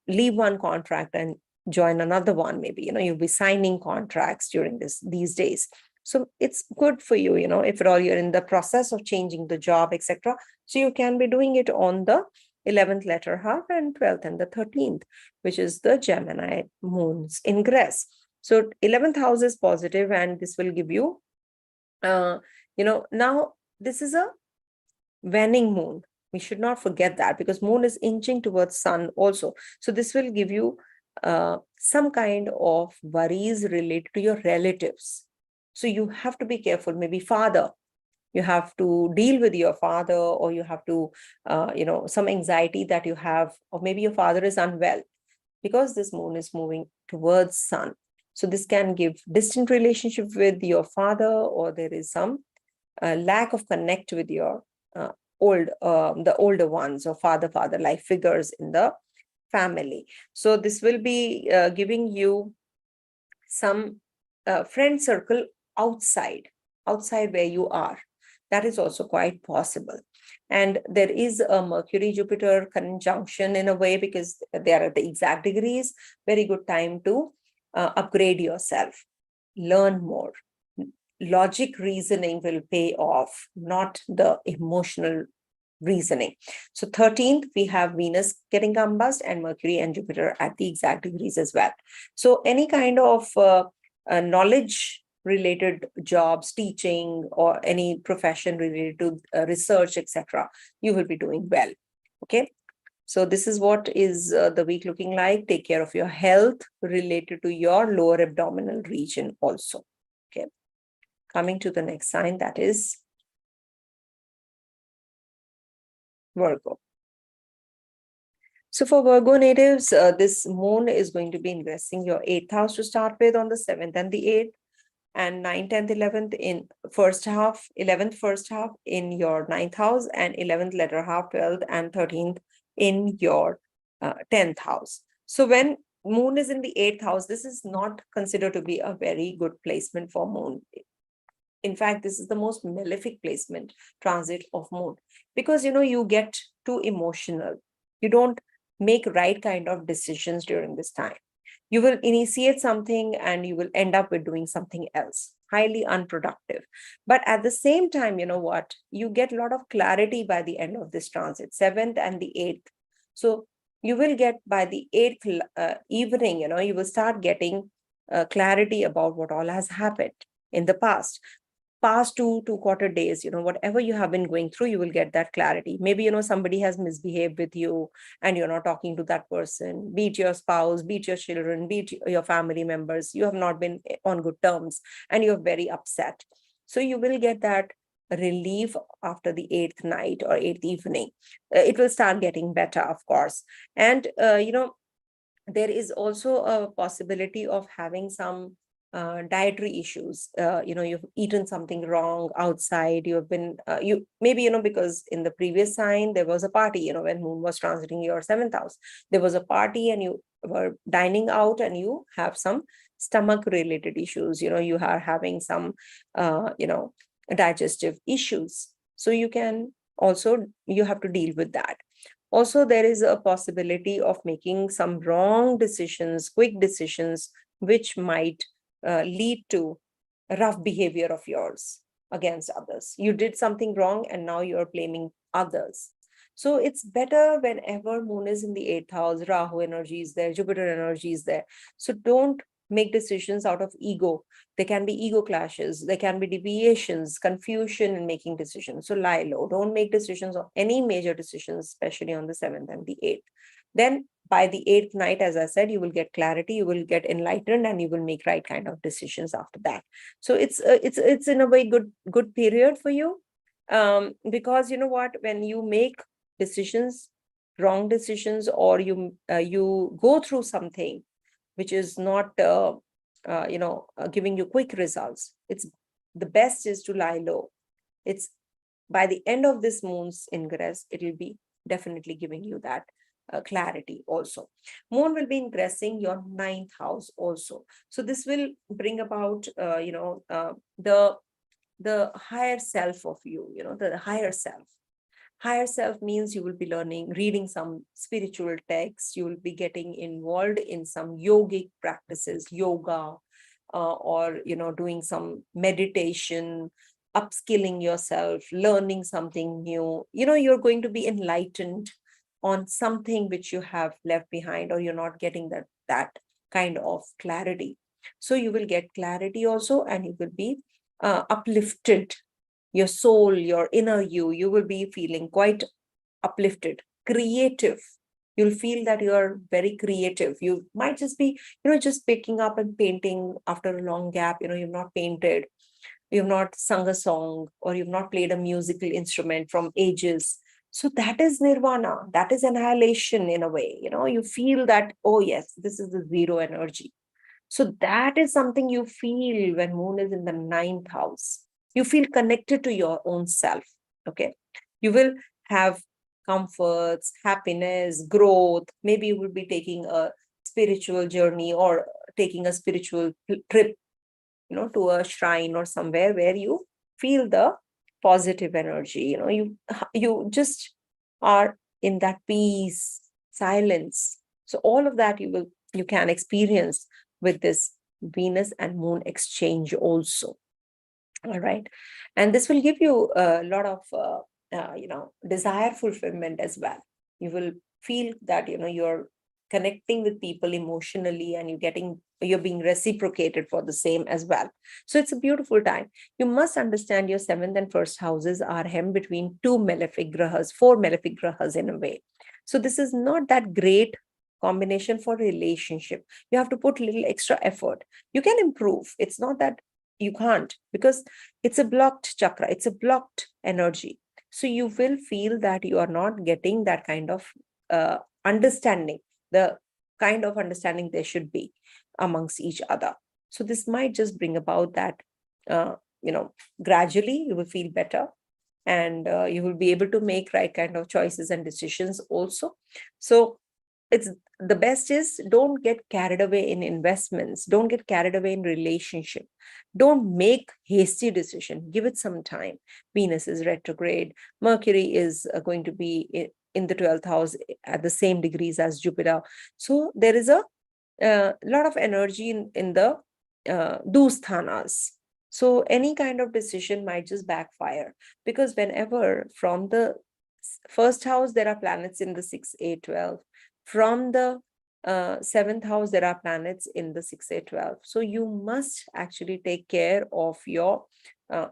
leave one contract and join another one. Maybe, you'll be signing contracts during these days. So it's good for you, if at all you're in the process of changing the job, etc. So you can be doing it on the 11th latter half and 12th and the 13th, which is the Gemini moons ingress. So 11th house is positive, and this will give you, now this is a waning moon. We should not forget that, because moon is inching towards sun also. So this will give you some kind of worries related to your relatives. So you have to be careful. Maybe father, you have to deal with your father, or you have to, some anxiety that you have, or maybe your father is unwell, because this moon is moving towards sun. So this can give distant relationship with your father, or there is some lack of connect with your the older ones, or father like figures in the family. So this will be giving you some friend circle outside where you are. That is also quite possible. And there is a Mercury Jupiter conjunction in a way, because they are at the exact degrees. Very good time to upgrade yourself, learn more. Logic reasoning will pay off, not the emotional reasoning. So 13th, we have Venus getting combust, and Mercury and Jupiter at the exact degrees as well. So any kind of knowledge related jobs, teaching, or any profession related to research, etc., you will be doing well. Okay. So this is what is the week looking like. Take care of your health related to your lower abdominal region also. Okay. Coming to the next sign, that is Virgo. So for Virgo natives, this moon is going to be ingressing your 8th house to start with on the 7th and the 8th, and 9th, 10th, 11th in first half, 11th first half in your 9th house, and 11th latter half, 12th and 13th in your 10th house. So when moon is in the 8th house, this is not considered to be a very good placement for moon. In fact, this is the most malefic placement transit of moon, because you get too emotional. You don't make right kind of decisions during this time. You will initiate something and you will end up with doing something else, highly unproductive. But at the same time, you know what, you get a lot of clarity by the end of this transit, 7th and the 8th. So you will get by the 8th evening, you will start getting clarity about what all has happened in the past two quarter days. Whatever you have been going through, you will get that clarity. Maybe somebody has misbehaved with you and you're not talking to that person, be it your spouse, be it your children, be it your family members. You have not been on good terms and you're very upset. So you will get that relief after the 8th night or 8th evening. It will start getting better, of course. And there is also a possibility of having some dietary issues. You've eaten something wrong outside. You have been you maybe because in the previous sign there was a party. When moon was transiting your 7th house, there was a party and you were dining out and you have some stomach related issues. You are having some digestive issues. So you have to deal with that. Also, there is a possibility of making some wrong decisions, quick decisions, which might lead to rough behavior of yours against others. You did something wrong and now you're blaming others. So it's better whenever moon is in the 8th house, Rahu energy is there, Jupiter energy is there. So don't make decisions out of ego. There can be ego clashes, there can be deviations, confusion in making decisions. So lie low, don't make decisions of any major decisions, especially on the 7th and the 8th. Then by the 8th night, as I said, you will get clarity, you will get enlightened, and you will make right kind of decisions after that. So it's in a way good period for you, because what, when you make decisions, wrong decisions, or you go through something which is not giving you quick results, it's the best is to lie low. It's by the end of this moon's ingress, it will be definitely giving you that clarity also. Moon will be ingressing your 9th house also. So this will bring about the higher self of you, the higher self. Higher self means you will be reading some spiritual texts, you will be getting involved in some yogic practices, yoga, or doing some meditation, upskilling yourself, learning something new. You're going to be enlightened on something which you have left behind, or you're not getting that kind of clarity. So you will get clarity also, and you will be uplifted. Your soul, your inner you will be feeling quite uplifted, creative. You'll feel that you are very creative. You might just be, just picking up and painting after a long gap. You've not painted, you've not sung a song, or you've not played a musical instrument from ages. So that is nirvana. That is annihilation in a way. You feel that, oh yes, this is the zero energy. So that is something you feel when moon is in the ninth house. You feel connected to your own self. Okay. You will have comforts, happiness, growth. Maybe you will be taking a spiritual journey or taking a spiritual trip, to a shrine or somewhere where you feel the positive energy. You just are in that peace, silence. So all of that you can experience with this Venus and Moon exchange also. All right. And this will give you a lot of, desire fulfillment as well. You will feel that, you're connecting with people emotionally, and you're being reciprocated for the same as well. So it's a beautiful time. You must understand your seventh and first houses are hemmed between four malefic grahas in a way. So this is not that great combination for relationship. You have to put a little extra effort. You can improve. It's not that you can't, because it's a blocked chakra, it's a blocked energy. So you will feel that you are not getting that kind of understanding, the kind of understanding there should be amongst each other. So this might just bring about that, gradually you will feel better, and you will be able to make right kind of choices and decisions also. So it's the best is, don't get carried away in investments, don't get carried away in relationship, don't make hasty decision, give it some time. Venus is retrograde, Mercury is going to be in the 12th house at the same degrees as Jupiter. So there is a lot of energy in the dusthanas. So any kind of decision might just backfire, because whenever from the first house there are planets in the 6, 8, 12, from the seventh house there are planets in the 6, 8, 12. So you must actually take care of your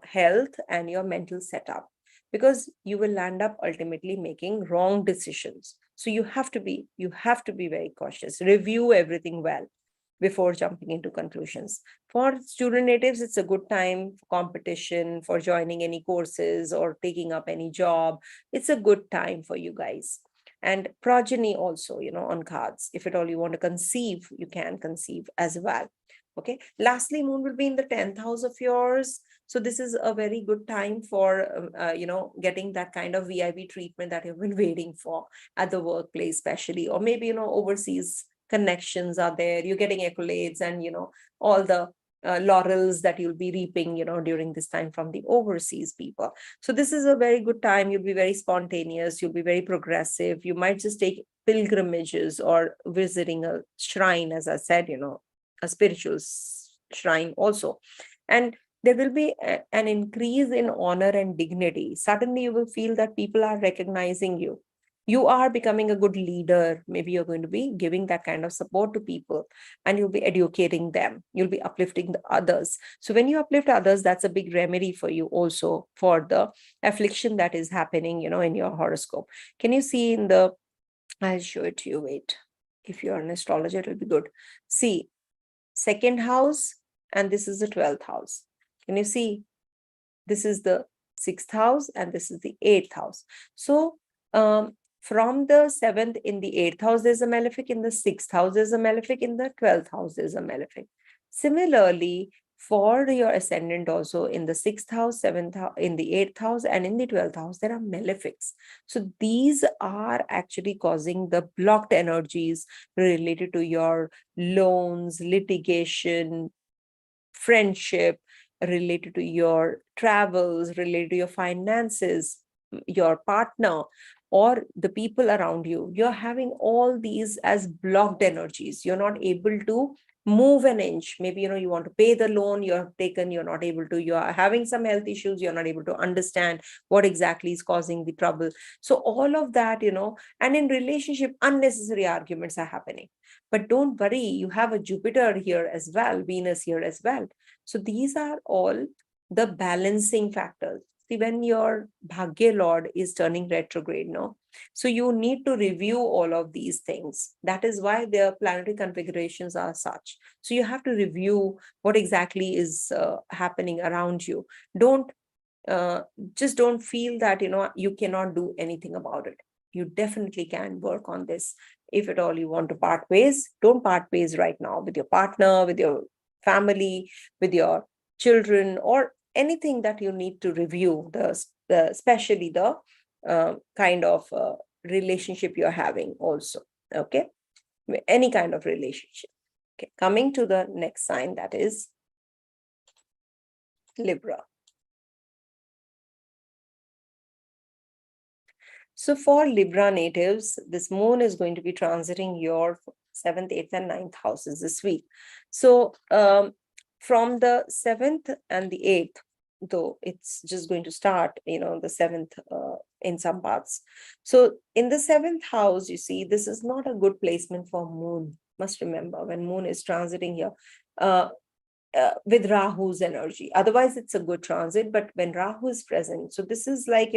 health and your mental setup, because you will land up ultimately making wrong decisions. So you have to be very cautious, review everything well before jumping into conclusions. For student natives, it's a good time for competition, for joining any courses or taking up any job. It's a good time for you guys. And progeny also, on cards. If at all you want to conceive, you can conceive as well. Okay. Lastly, moon will be in the 10th house of yours. So this is a very good time for, getting that kind of VIP treatment that you've been waiting for at the workplace, especially, or maybe, overseas connections are there. You're getting accolades and, all the laurels that you'll be reaping, during this time from the overseas people. So this is a very good time. You'll be very spontaneous. You'll be very progressive. You might just take pilgrimages or visiting a shrine, as I said, a spiritual shrine also. And there will be an increase in honor and dignity. Suddenly you will feel that people are recognizing you. You are becoming a good leader. Maybe you're going to be giving that kind of support to people, and you'll be educating them. You'll be uplifting the others. So when you uplift others, that's a big remedy for you also for the affliction that is happening, in your horoscope. Can you see in the, I'll show it to you, wait. If you're an astrologer, it'll be good. See, second house, and this is the 12th house. Can you see? This is the 6th house, and this is the 8th house. So from the 7th in the 8th house, there's a malefic. In the 6th house, there's a malefic. In the 12th house, there's a malefic. Similarly, for your ascendant also, in the 6th house, 7th house, in the 8th house, and in the 12th house, there are malefics. So these are actually causing the blocked energies related to your loans, litigation, friendship, related to your travels, related to your finances, your partner, or the people around you. You're having all these as blocked energies. You're not able to move an inch. Maybe, you want to pay the loan you have taken, you're not able to. You are having some health issues, you're not able to understand what exactly is causing the trouble. So all of that, and in relationship, unnecessary arguments are happening. But don't worry, you have a Jupiter here as well, Venus here as well. So these are all the balancing factors. when your Bhagya Lord is turning retrograde, no? So you need to review all of these things. That is why their planetary configurations are such. So you have to review what exactly is happening around you. Don't just don't feel that you cannot do anything about it. You definitely can work on this. If at all you want to part ways, don't part ways right now with your partner, with your family, with your children, or anything that you need to review, especially the kind of relationship you're having also. Okay, any kind of relationship. Okay, coming to the next sign, that is Libra. So for Libra natives, this moon is going to be transiting your 7th, 8th, and 9th houses this week. So from the 7th and the 8th, though it's just going to start, the 7th in some parts. So in the 7th house, you see, this is not a good placement for moon. Must remember, when moon is transiting here, with Rahu's energy. Otherwise, it's a good transit, but when Rahu is present, so this is like,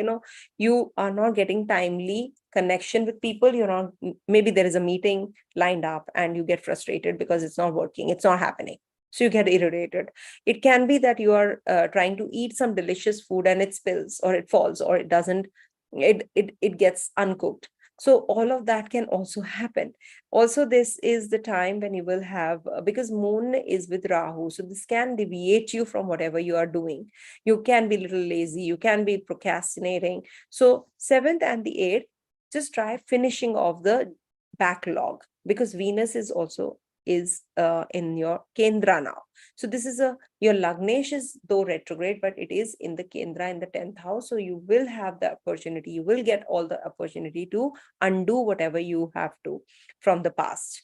you are not getting timely connection with people. Maybe there is a meeting lined up and you get frustrated because it's not working, it's not happening. So you get irritated. It can be that you are trying to eat some delicious food and it spills or it falls or it doesn't, it gets uncooked. So all of that can also happen. Also, this is the time when you will have, because moon is with Rahu, so this can deviate you from whatever you are doing. You can be a little lazy, you can be procrastinating. So 7th and the 8th, just try finishing off the backlog, because Venus is also in your Kendra now. So this is your Lagnesh is though retrograde, but it is in the Kendra in the 10th house. So you will have the opportunity, you will get all the opportunity to undo whatever you have to from the past.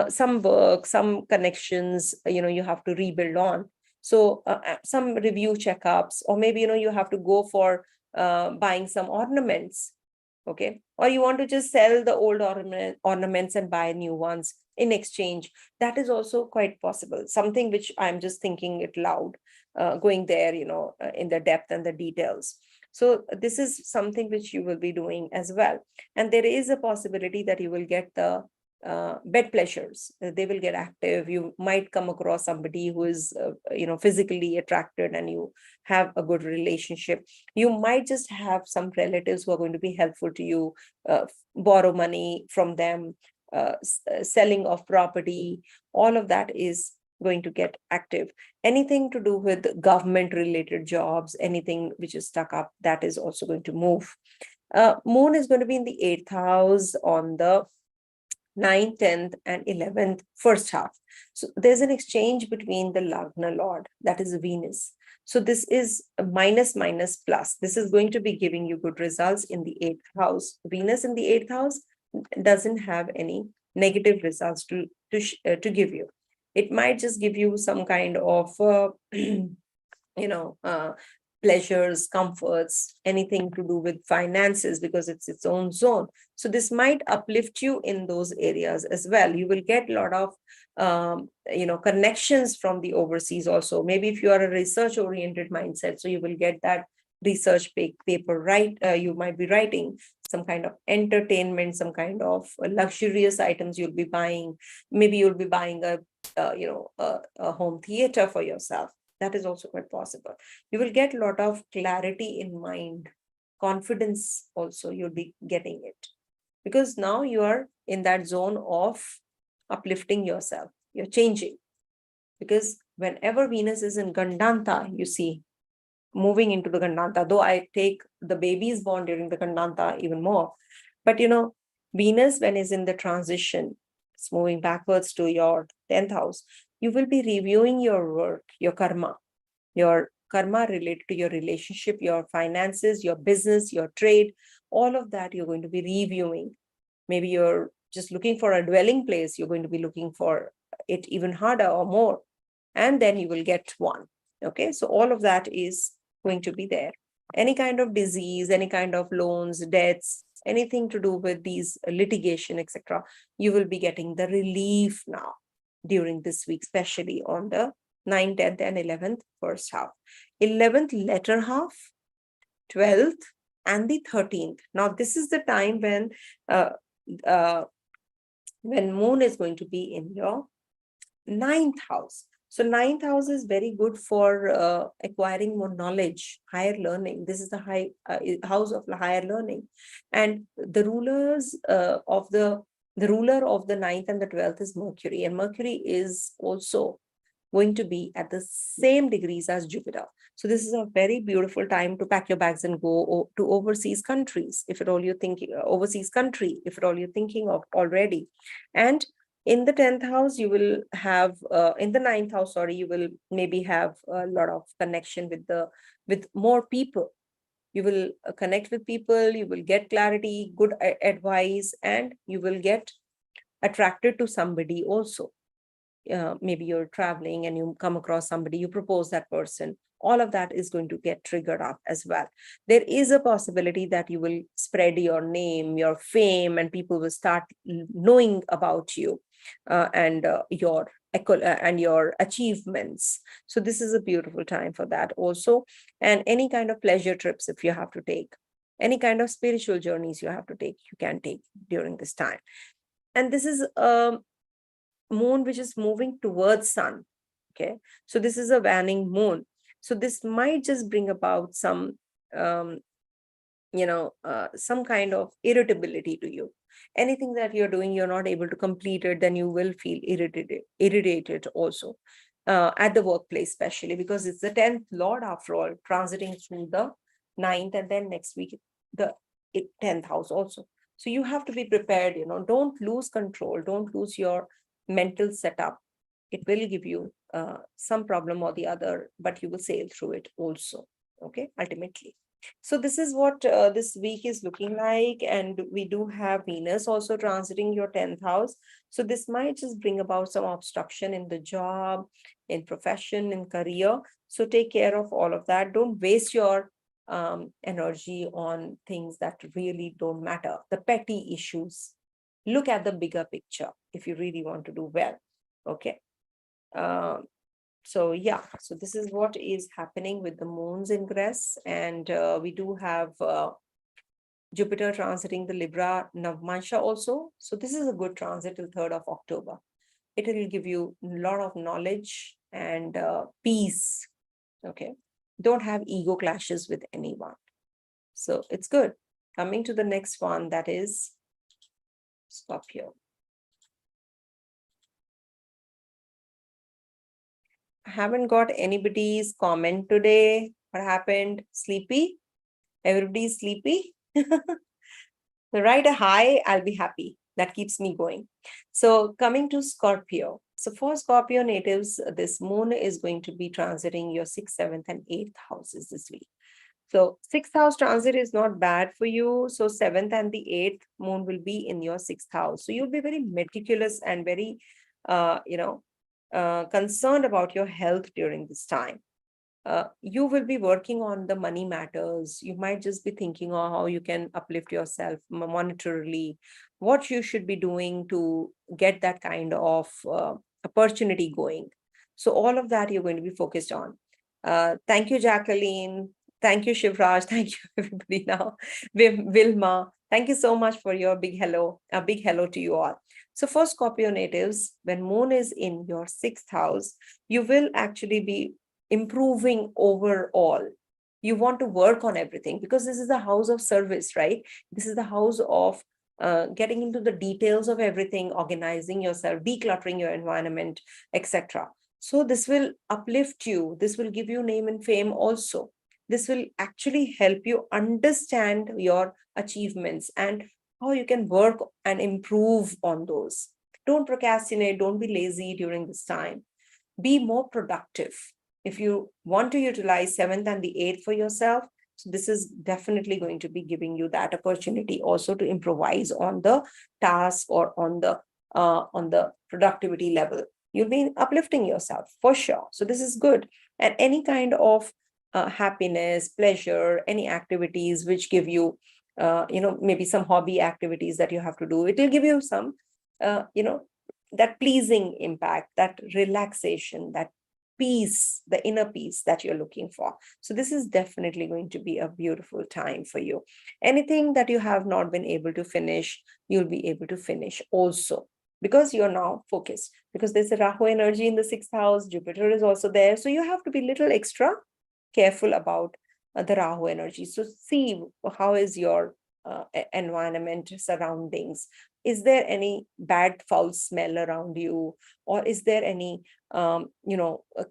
Some work, some connections, you have to rebuild on. So some review checkups, or maybe, you have to go for buying some ornaments. Okay. Or you want to just sell the old ornaments and buy new ones in exchange. That is also quite possible. Something which I'm just thinking it loud, going there, in the depth and the details. So this is something which you will be doing as well. And there is a possibility that you will get the bed pleasures. They will get active. You might come across somebody who is, physically attracted, and you have a good relationship. You might just have some relatives who are going to be helpful to you, borrow money from them, selling of property. All of that is going to get active. Anything to do with government related jobs, anything which is stuck up, that is also going to move. Moon is going to be in the 8th house on the 9th, 10th, and 11th first half. So there's an exchange between the Lagna Lord, that is Venus. So this is a minus minus plus. This is going to be giving you good results in the 8th house. Venus in the 8th house doesn't have any negative results to give you. It might just give you some kind of pleasures, comforts, anything to do with finances, because it's its own zone. So this might uplift you in those areas as well. You will get a lot of connections from the overseas also. Maybe if you are a research oriented mindset, so you will get that research paper, right? You might be writing some kind of entertainment, some kind of luxurious items you'll be buying. Maybe you'll be buying a home theater for yourself. That is also quite possible. You will get a lot of clarity in mind, confidence also, you'll be getting it. Because now you are in that zone of uplifting yourself. You're changing. Because whenever Venus is in Gandanta, you see, moving into the Gandanta, though I take the babies born during the Gandanta even more. But Venus, when is in the transition, it's moving backwards to your 10th house. You will be reviewing your work, your karma related to your relationship, your finances, your business, your trade. All of that you're going to be reviewing. Maybe you're just looking for a dwelling place. You're going to be looking for it even harder or more. And then you will get one. Okay, so all of that is going to be there. Any kind of disease, any kind of loans, debts, anything to do with these litigation, etc., you will be getting the relief now during this week, especially on the 9th, 10th, and 11th first half. 11th latter half, 12th, and the 13th. Now, this is the time uh, uh, when moon is going to be in your 9th house. So 9th house is very good for acquiring more knowledge, higher learning. This is the house of higher learning. And the rulers of the ruler of the 9th and the 12th is Mercury. And Mercury is also going to be at the same degrees as Jupiter. So this is a very beautiful time to pack your bags and go to overseas countries, if at all you're thinking, overseas country, if at all you're thinking of already. And in the 10th house, you will have, in the 9th house, sorry, you will maybe have a lot of connection with more people. You will connect with people, you will get clarity, good advice, and you will get attracted to somebody also. Maybe you're traveling and you come across somebody, you propose that person. All of that is going to get triggered up as well. There is a possibility that you will spread your name, your fame, and people will start knowing about you and your achievements. So this is a beautiful time for that also. And any kind of pleasure trips, if you have to take, any kind of spiritual journeys you have to take, you can take during this time. And this is moon which is moving towards sun. Okay, so this is a waning moon. So this might just bring about some some kind of irritability to you. Anything that you're doing, you're not able to complete it, then you will feel irritated also at the workplace, especially because it's the 10th lord after all, transiting through the 9th, and then next week the 10th house also. So you have to be prepared, don't lose control, don't lose your mental setup. It will give you some problem or the other, but you will sail through it also, okay, ultimately. So this is what this week is looking like. And we do have Venus also transiting your 10th house. So this might just bring about some obstruction in the job, in profession, in career. So take care of all of that. Don't waste your energy on things that really don't matter, the petty issues. Look at the bigger picture if you really want to do well. Okay. So yeah, so this is what is happening with the moon's ingress. And we do have Jupiter transiting the Libra Navmansha also. So this is a good transit till 3rd of October. It will give you a lot of knowledge and peace. Okay. Don't have ego clashes with anyone. So it's good. Coming to the next one, that is Scorpio. I haven't got anybody's comment today. What happened? Sleepy? Everybody's sleepy? So write a hi, I'll be happy. That keeps me going. So coming to Scorpio. So for Scorpio natives, this moon is going to be transiting your 6th, 7th, and 8th houses this week. So 6th house transit is not bad for you. So 7th and the 8th moon will be in your 6th house. So you'll be very meticulous and very, concerned about your health during this time. You will be working on the money matters. You might just be thinking of how you can uplift yourself monetarily, what you should be doing to get that kind of opportunity going. So all of that you're going to be focused on. Thank you, Jacqueline. Thank you, Shivraj. Thank you, everybody now. Vilma, thank you so much for your big hello. A big hello to you all. So for Scorpio natives, when moon is in your 6th house, you will actually be improving overall. You want to work on everything because this is the house of service, right? This is the house of getting into the details of everything, organizing yourself, decluttering your environment, etc. So this will uplift you. This will give you name and fame also. This will actually help you understand your achievements and how you can work and improve on those. Don't procrastinate. Don't be lazy during this time. Be more productive. If you want to utilize 7th and the 8th for yourself, so this is definitely going to be giving you that opportunity also to improvise on the task or on the productivity level. You'll be uplifting yourself for sure. So this is good. And any kind of happiness, pleasure, any activities which give you, maybe some hobby activities that you have to do, it will give you some, that pleasing impact, that relaxation, that peace, the inner peace that you're looking for. So this is definitely going to be a beautiful time for you. Anything that you have not been able to finish, you'll be able to finish also, because you're now focused, because there's a Rahu energy in the 6th house, Jupiter is also there. So you have to be little extra careful about the Rahu energy. So see how is your environment, surroundings. Is there any bad foul smell around you, or is there any a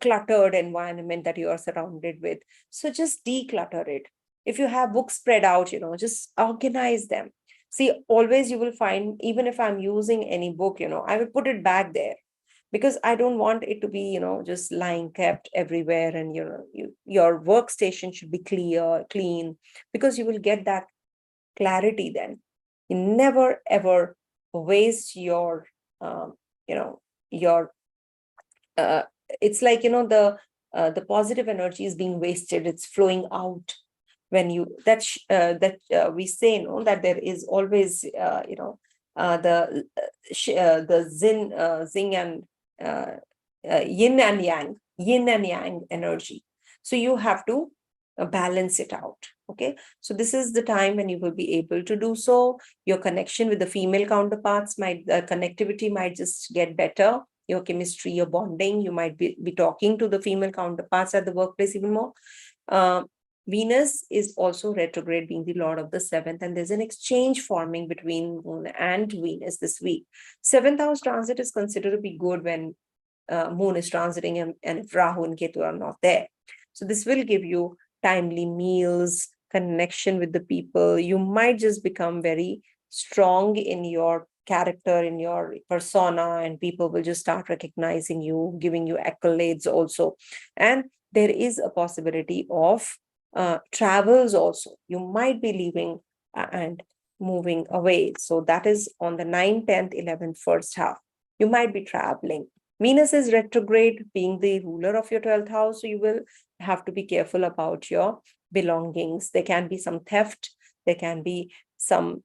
cluttered environment that you are surrounded with? So just declutter it. If you have books spread out, just organize them. See, always you will find, even if I'm using any book, I will put it back there, because I don't want it to be, just lying kept everywhere. And, your workstation should be clean, because you will get that clarity then. You never ever waste your, your, it's like, the positive energy is being wasted. It's flowing out when you, we say, that there is always, the zing and yin and yang energy. So you have to balance it out. Okay, so this is the time when you will be able to do so. Your connection with the female counterparts the connectivity might just get better. Your chemistry, your bonding, you might be talking to the female counterparts at the workplace even more. Venus is also retrograde, being the lord of the 7th, and there's an exchange forming between Moon and Venus this week. 7th house transit is considered to be good when Moon is transiting, and if Rahu and Ketu are not there. So this will give you timely meals, connection with the people. You might just become very strong in your character, in your persona, and people will just start recognizing you, giving you accolades also. And there is a possibility of travels also. You might be leaving and moving away. So that is on the 9th, 10th, 11th, first half. You might be traveling. Venus is retrograde, being the ruler of your 12th house. So you will have to be careful about your belongings. There can be some theft. There can be some,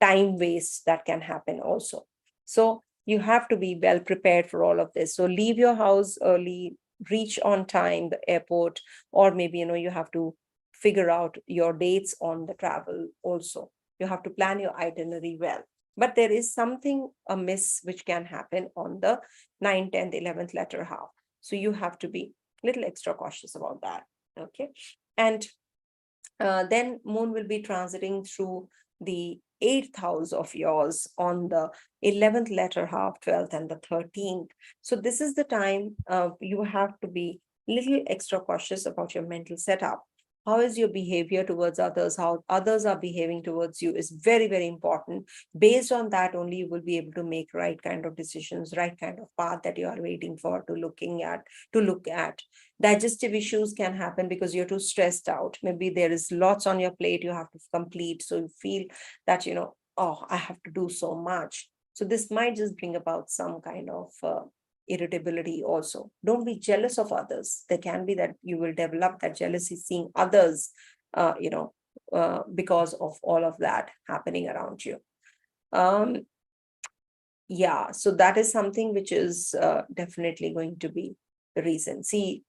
time waste that can happen also. So you have to be well prepared for all of this. So leave your house early, reach on time, the airport, or maybe, you have to figure out your dates on the travel also. You have to plan your itinerary well. But there is something amiss which can happen on the 9th, 10th, 11th latter half. So you have to be a little extra cautious about that. Okay. And then Moon will be transiting through the 8th house of yours on the 11th latter half, 12th and the 13th. So this is the time you have to be a little extra cautious about your mental setup. How is your behavior towards others? How others are behaving towards you is very, very important. Based on that, only you will be able to make right kind of decisions, right kind of path that you are waiting for to look at. Digestive issues can happen because you're too stressed out. Maybe there is lots on your plate you have to complete. So you feel that, oh, I have to do so much. So this might just bring about some kind of irritability also. Don't be jealous of others. There can be that you will develop that jealousy seeing others, because of all of that happening around you. Yeah, so that is something which is definitely going to be the reason. See,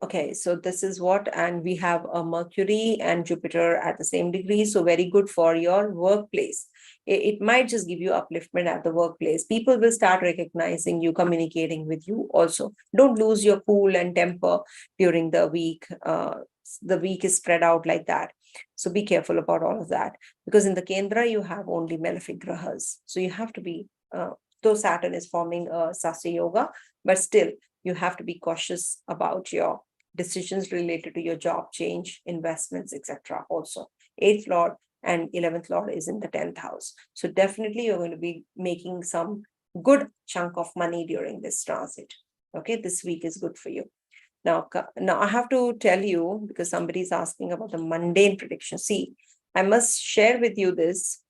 okay, so this is what, and we have a Mercury and Jupiter at the same degree. So very good for your workplace. It might just give you upliftment at the workplace. People will start recognizing you, communicating with you also. Don't lose your cool and temper during the week. The week is spread out like that. So be careful about all of that, because in the Kendra, you have only malefic grahas. So you have to be, though Saturn is forming a Sasya Yoga, but still you have to be cautious about your decisions related to your job change, investments, etc. Also, 8th Lord and 11th Lord is in the 10th house. So definitely you're going to be making some good chunk of money during this transit. Okay, this week is good for you. Now I have to tell you, because somebody is asking about the mundane prediction. See, I must share with you this.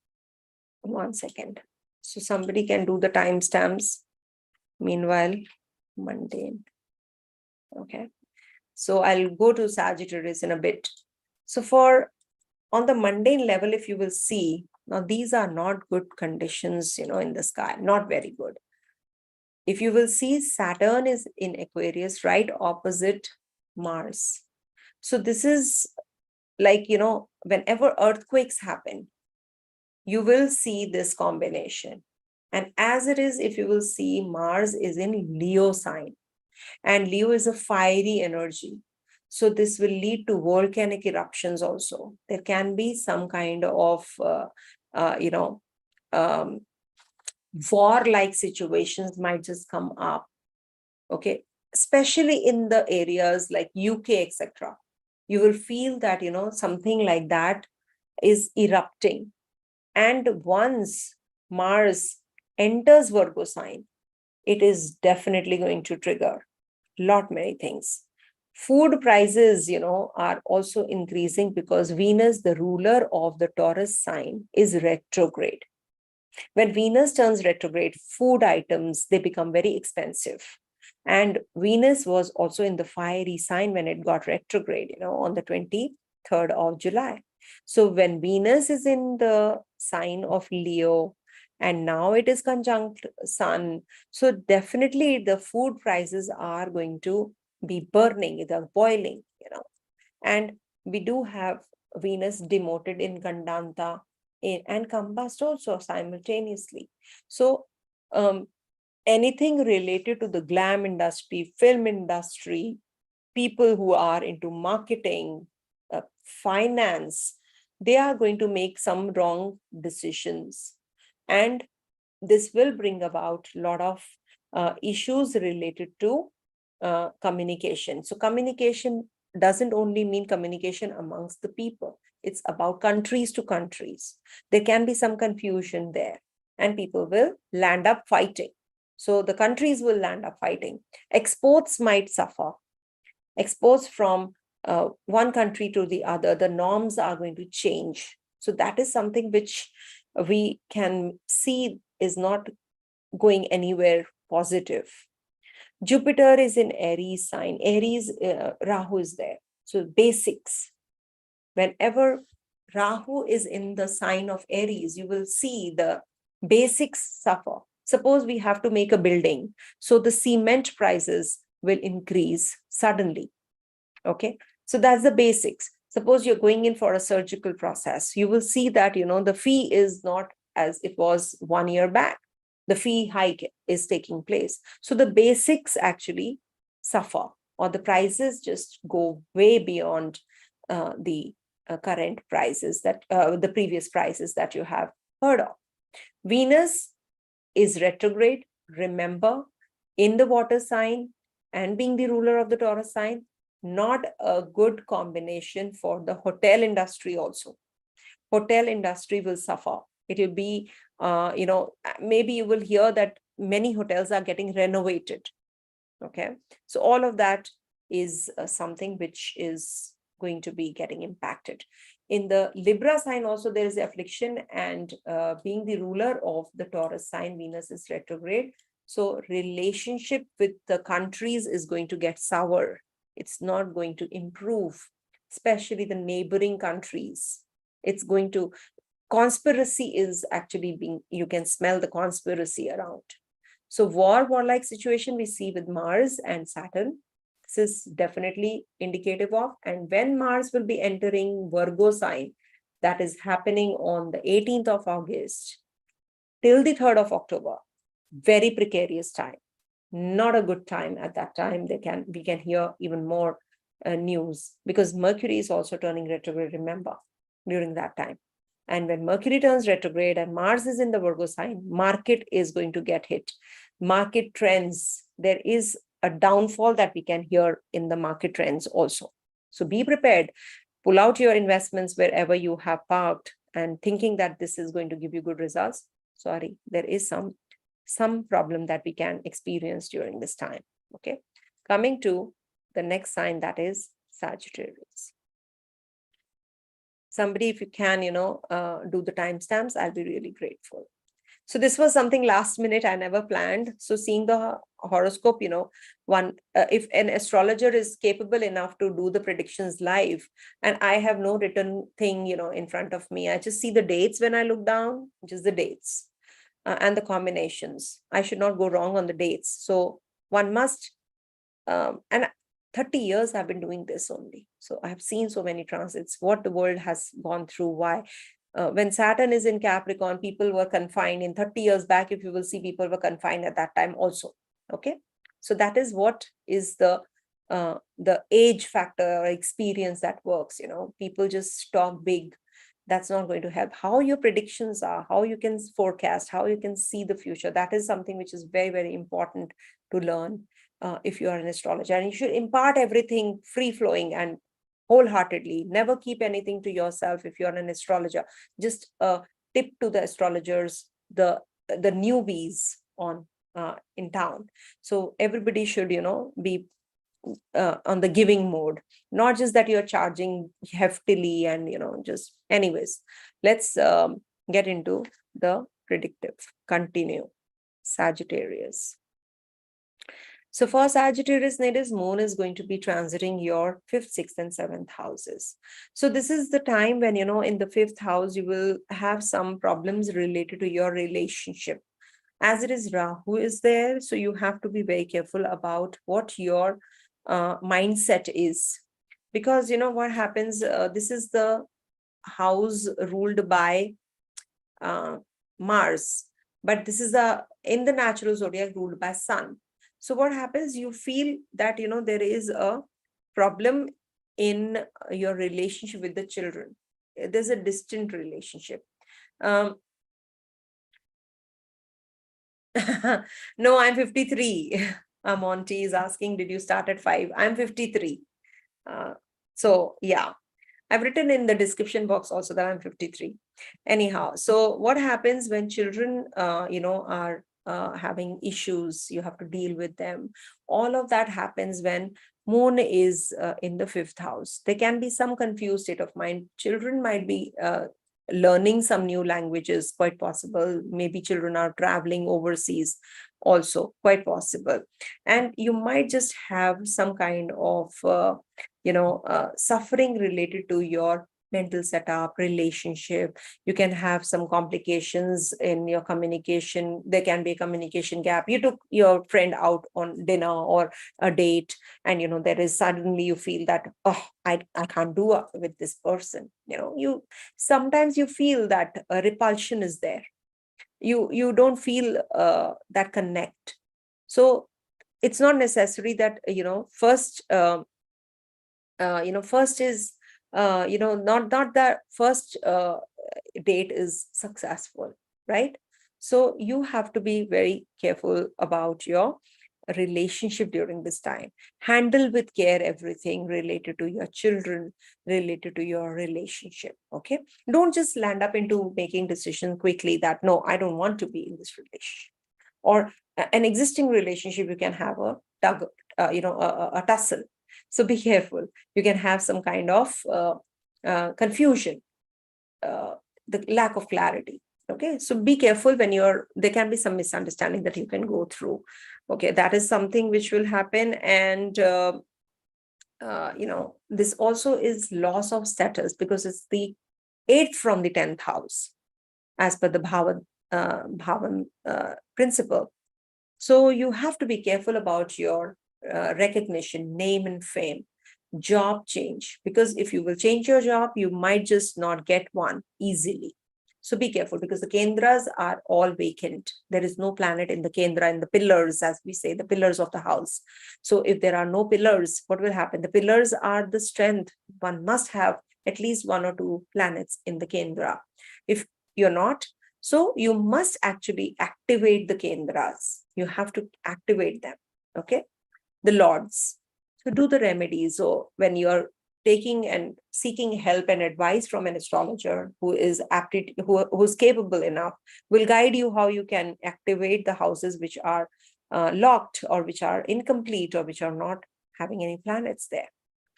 1 second. So somebody can do the timestamps. Meanwhile, mundane. Okay. So I'll go to Sagittarius in a bit. So on the mundane level, if you will see, now these are not good conditions, in the sky, not very good. If you will see, Saturn is in Aquarius, right opposite Mars. So this is like, whenever earthquakes happen, you will see this combination. And as it is, if you will see, Mars is in Leo sign, and Leo is a fiery energy. So this will lead to volcanic eruptions also. There can be some kind of, um, war-like situations might just come up. Okay, especially in the areas like UK, etc. You will feel that, something like that is erupting. And once Mars enters Virgo sign, it is definitely going to trigger lot many things. Food prices, are also increasing because Venus, the ruler of the Taurus sign, is retrograde. When Venus turns retrograde, food items, they become very expensive. And Venus was also in the fiery sign when it got retrograde, on the 23rd of July. So when Venus is in the sign of Leo, and now it is conjunct Sun, so definitely the food prices are going to be burning, they're boiling, And we do have Venus demoted in Gandanta and Combust also simultaneously. So anything related to the glam industry, film industry, people who are into marketing, finance, they are going to make some wrong decisions. And this will bring about a lot of issues related to communication. So communication doesn't only mean communication amongst the people. It's about countries to countries. There can be some confusion there, and people will land up fighting. So the countries will land up fighting. Exports might suffer. Exports from one country to the other, the norms are going to change. So that is something which we can see is not going anywhere positive. Jupiter is in Aries sign. Aries, Rahu is there. So basics. Whenever Rahu is in the sign of Aries, you will see the basics suffer. Suppose we have to make a building. So the cement prices will increase suddenly. Okay. So that's the basics. Suppose you're going in for a surgical process. You will see that, the fee is not as it was 1 year back. The fee hike is taking place. So the basics actually suffer, or the prices just go way beyond the current prices that the previous prices that you have heard of. Venus is retrograde, remember, in the water sign and being the ruler of the Taurus sign, not a good combination for the hotel industry also. Hotel industry will suffer. It will be, maybe you will hear that many hotels are getting renovated. Okay. So all of that is something which is going to be getting impacted. In the Libra sign also, there is affliction, and being the ruler of the Taurus sign, Venus is retrograde. So relationship with the countries is going to get sour. It's not going to improve, especially the neighboring countries. It's going to, conspiracy is actually being, you can smell the conspiracy around. So warlike situation we see with Mars and Saturn. This is definitely indicative of, and when Mars will be entering Virgo sign, that is happening on the 18th of August till the 3rd of October, very precarious time. Not a good time at that time. We can hear even more news, because Mercury is also turning retrograde, remember, during that time. And when Mercury turns retrograde and Mars is in the Virgo sign, market is going to get hit. Market trends, there is a downfall that we can hear in the market trends also. So be prepared. Pull out your investments wherever you have parked and thinking that this is going to give you good results. Sorry, there is some problem that we can experience during this time. Okay. Coming to the next sign, that is Sagittarius. Somebody, if you can, do the timestamps, I'll be really grateful. So this was something last minute, I never planned. So seeing the horoscope, if an astrologer is capable enough to do the predictions live, and I have no written thing, in front of me, I just see the dates when I look down, just the dates. and the combinations. I should not go wrong on the dates. So one must, and 30 years I've been doing this only. So I have seen so many transits, what the world has gone through, why. When Saturn is in Capricorn, people were confined. In 30 years back, if you will see, people were confined at that time also. Okay. So that is what is the age factor or experience that works. People just talk big. That's not going to help. How your predictions are, how you can forecast, how you can see the future, that is something which is very, very important to learn if you are an astrologer. And you should impart everything free-flowing and wholeheartedly. Never keep anything to yourself if you're an astrologer. Just a tip to the astrologers, the newbies in town. So everybody should, be on the giving mode, not just that you're charging heftily and just anyways. Let's get into the predictive. Continue. Sagittarius. So for Sagittarius natives, moon is going to be transiting your 5th, 6th, and 7th houses. So this is the time when, in the 5th house, you will have some problems related to your relationship. As it is Rahu is there, so you have to be very careful about what your mindset is. Because, what happens, this is the house ruled by Mars, but this is in the natural zodiac ruled by Sun. So what happens, you feel that, there is a problem in your relationship with the children. There's a distant relationship. No, I'm 53. Monty is asking, did you start at 5? I'm 53. So yeah, I've written in the description box also that I'm 53. Anyhow, so what happens when children, are having issues, you have to deal with them. All of that happens when moon is in the 5th house. There can be some confused state of mind. Children might be learning some new languages, quite possible. Maybe children are traveling overseas, also quite possible. And you might just have some kind of suffering related to your mental setup, relationship. You can have some complications in your communication. There can be a communication gap. You took your friend out on dinner or a date, and there is suddenly you feel that, oh, I can't do with this person. You sometimes you feel that repulsion is there. You don't feel that connect. So it's not necessary that first first is not the first date is successful, right? So you have to be very careful about your relationship during this time. Handle with care everything related to your children, related to your relationship. Okay, don't just land up into making decisions quickly that, no, I don't want to be in this relationship. Or an existing relationship, you can have a tug, a tussle. So be careful. You can have some kind of confusion, the lack of clarity. Okay, so be careful when there can be some misunderstanding that you can go through. Okay, that is something which will happen. And this also is loss of status, because it's the 8th from the 10th house as per the Bhavan principle. So you have to be careful about your recognition, name and fame, job change, because if you will change your job, you might just not get one easily. So be careful, because the Kendras are all vacant. There is no planet in the Kendra, in the pillars, as we say, the pillars of the house. So if there are no pillars, what will happen? The pillars are the strength. One must have at least 1 or 2 planets in the Kendra. If you're not, so you must actually activate the Kendras. You have to activate them. Okay, the lords. So do the remedies. So when you're taking and seeking help and advice from an astrologer who is who's capable enough, will guide you how you can activate the houses which are locked, or which are incomplete, or which are not having any planets there.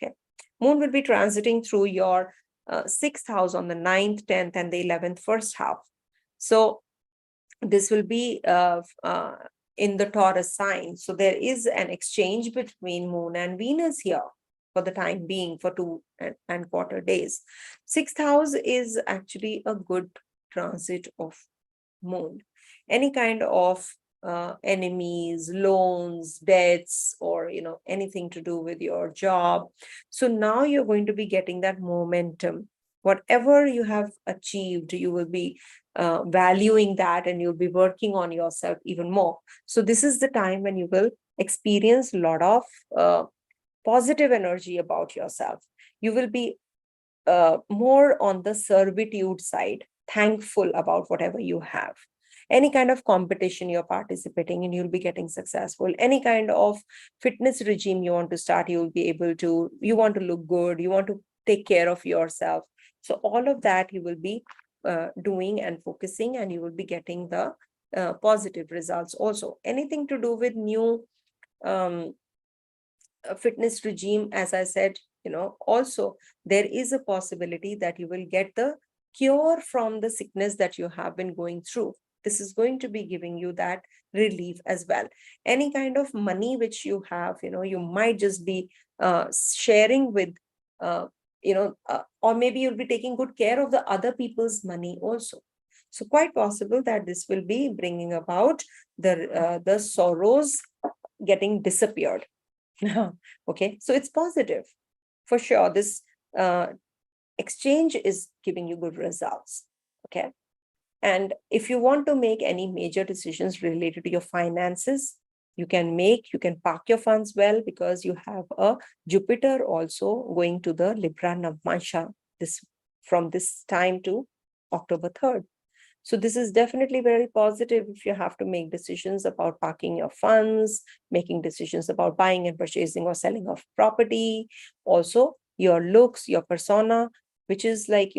Okay, moon will be transiting through your 6th house on the 9th, 10th, and the 11th first half. So this will be in the Taurus sign. So there is an exchange between moon and Venus here for the time being, for 2.25 days. 6th house is actually a good transit of moon. any kind of enemies, loans, debts, or anything to do with your job. So now you're going to be getting that momentum. Whatever you have achieved, you will be valuing that, and you'll be working on yourself even more. So this is the time when you will experience a lot of positive energy about yourself. You will be more on the servitude side, thankful about whatever you have. Any kind of competition you're participating in, you'll be getting successful. Any kind of fitness regime you want to start, you'll be able to. You want to look good, you want to take care of yourself. So all of that you will be doing and focusing, and you will be getting the positive results also. Anything to do with new fitness regime, as I said, also there is a possibility that you will get the cure from the sickness that you have been going through. This is going to be giving you that relief as well. Any kind of money which you have, you might just be sharing with, or maybe you'll be taking good care of the other people's money also. So quite possible that this will be bringing about the sorrows getting disappeared. Okay, so it's positive for sure. This exchange is giving you good results. Okay, and if you want to make any major decisions related to your finances, you can park your funds well, because you have a Jupiter also going to the Libra Navamsha from this time to October 3rd. So this is definitely very positive if you have to make decisions about parking your funds, making decisions about buying and purchasing or selling of property. Also, your looks, your persona, which is like,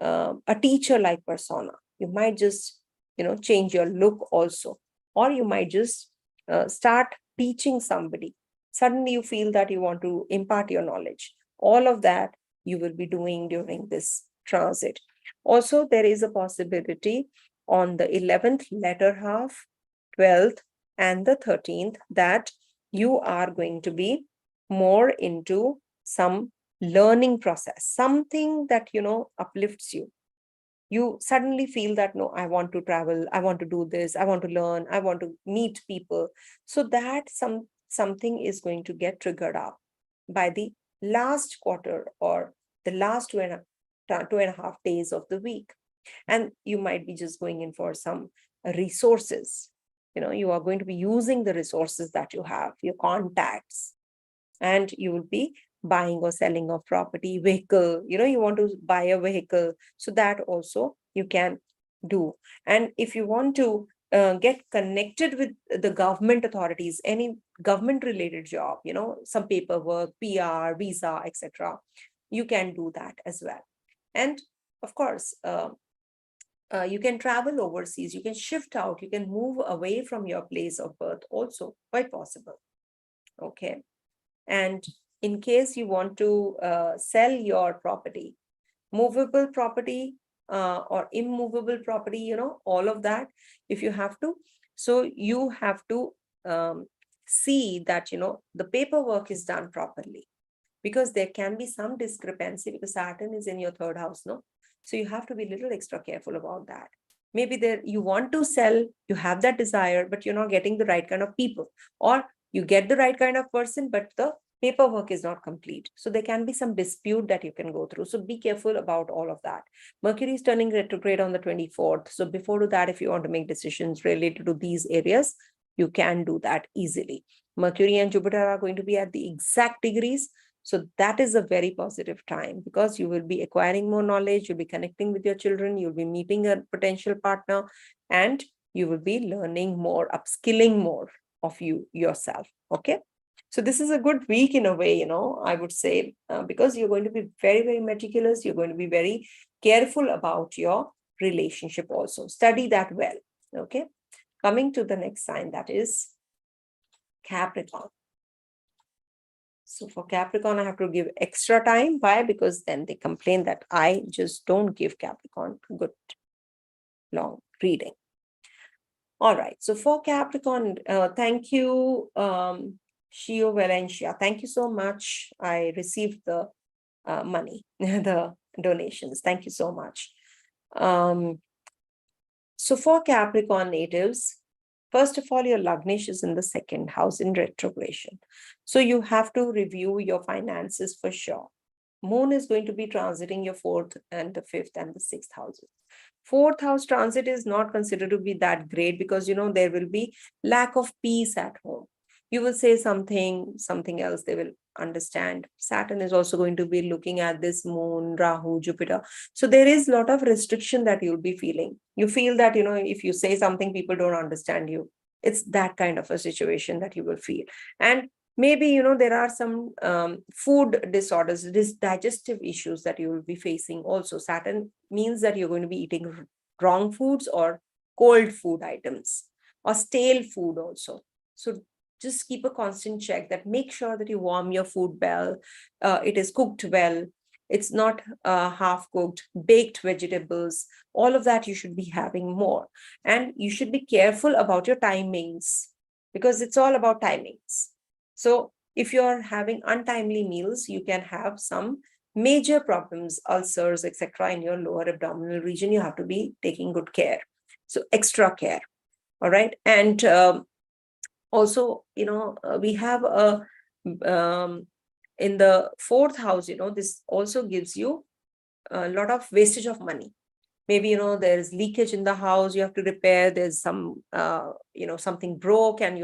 a teacher-like persona. You might just, change your look also. Or you might just start teaching somebody. Suddenly you feel that you want to impart your knowledge. All of that you will be doing during this transit. Also, there is a possibility on the 11th latter half, 12th, and the 13th that you are going to be more into some learning process, something that, uplifts you. You suddenly feel that, no, I want to travel, I want to do this, I want to learn, I want to meet people. So that something is going to get triggered up by the last quarter or the last 2.5 days of the week. And you might be just going in for some resources. You are going to be using the resources that you have, your contacts, and you will be buying or selling of property, vehicle. You want to buy a vehicle, so that also you can do. And if you want to get connected with the government authorities, any government related job, some paperwork, PR, visa, etc., you can do that as well. And of course, you can travel overseas, you can shift out, you can move away from your place of birth also, quite possible. Okay. And in case you want to sell your property, movable property or immovable property, all of that, if you have to, so you have to see that, the paperwork is done properly, because there can be some discrepancy, because Saturn is in your third house, no? So you have to be a little extra careful about that. Maybe there you want to sell, you have that desire, but you're not getting the right kind of people, or you get the right kind of person, but the paperwork is not complete. So there can be some dispute that you can go through. So be careful about all of that. Mercury is turning retrograde on the 24th. So before that, if you want to make decisions related to these areas, you can do that easily. Mercury and Jupiter are going to be at the exact degrees. So that is a very positive time, because you will be acquiring more knowledge, you'll be connecting with your children, you'll be meeting a potential partner, and you will be learning more, upskilling more of yourself. Okay. So this is a good week in a way, I would say, because you're going to be very, very meticulous. You're going to be very careful about your relationship also. Study that well. Okay. Coming to the next sign, that is Capricorn. So for Capricorn, I have to give extra time. Why? Because then they complain that I just don't give Capricorn good long reading. All right. So for Capricorn, thank you, Shio Valencia. Thank you so much. I received the money, the donations. Thank you so much. So for Capricorn natives, first of all, your Lagnesh is in the second house in retrogression. So you have to review your finances for sure. Moon is going to be transiting your fourth and the fifth and the sixth houses. Fourth house transit is not considered to be that great because, there will be lack of peace at home. You will say something else, they will understand. Saturn is also going to be looking at this moon, Rahu, Jupiter. So there is a lot of restriction that you'll be feeling. You feel that, if you say something, people don't understand you. It's that kind of a situation that you will feel. And maybe, there are some food disorders, digestive issues that you will be facing also. Saturn means that you're going to be eating wrong foods or cold food items or stale food also. So just keep a constant check that make sure that you warm your food well, it is cooked well, it's not half cooked, baked vegetables, all of that you should be having more. And you should be careful about your timings because it's all about timings. So if you're having untimely meals, you can have some major problems, ulcers, etc. in your lower abdominal region. You have to be taking good care. So extra care. All right. And also, we have in the fourth house, this also gives you a lot of wastage of money. Maybe, there's leakage in the house, you have to repair, there's some, something broke and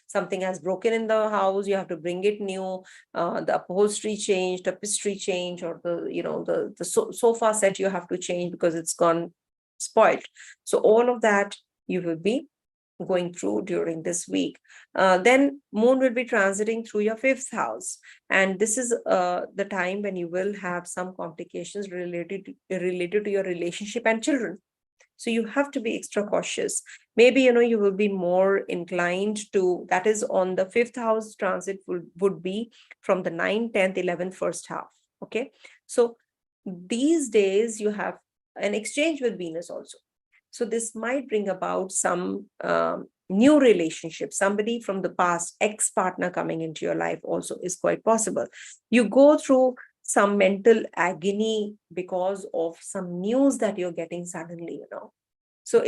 something has broken in the house, you have to bring it new, the upholstery change, tapestry change, or the sofa set you have to change because it's gone spoiled. So all of that you will be going through during this week. Then moon will be transiting through your fifth house. And this is the time when you will have some complications related to your relationship and children. So you have to be extra cautious. Maybe, you will be more inclined to, that is on the fifth house transit would be from the 9th, 10th, 11th, first half. Okay. So these days you have an exchange with Venus also. So this might bring about some new relationship. Somebody from the past, ex-partner coming into your life also is quite possible. You go through some mental agony because of some news that you're getting suddenly, So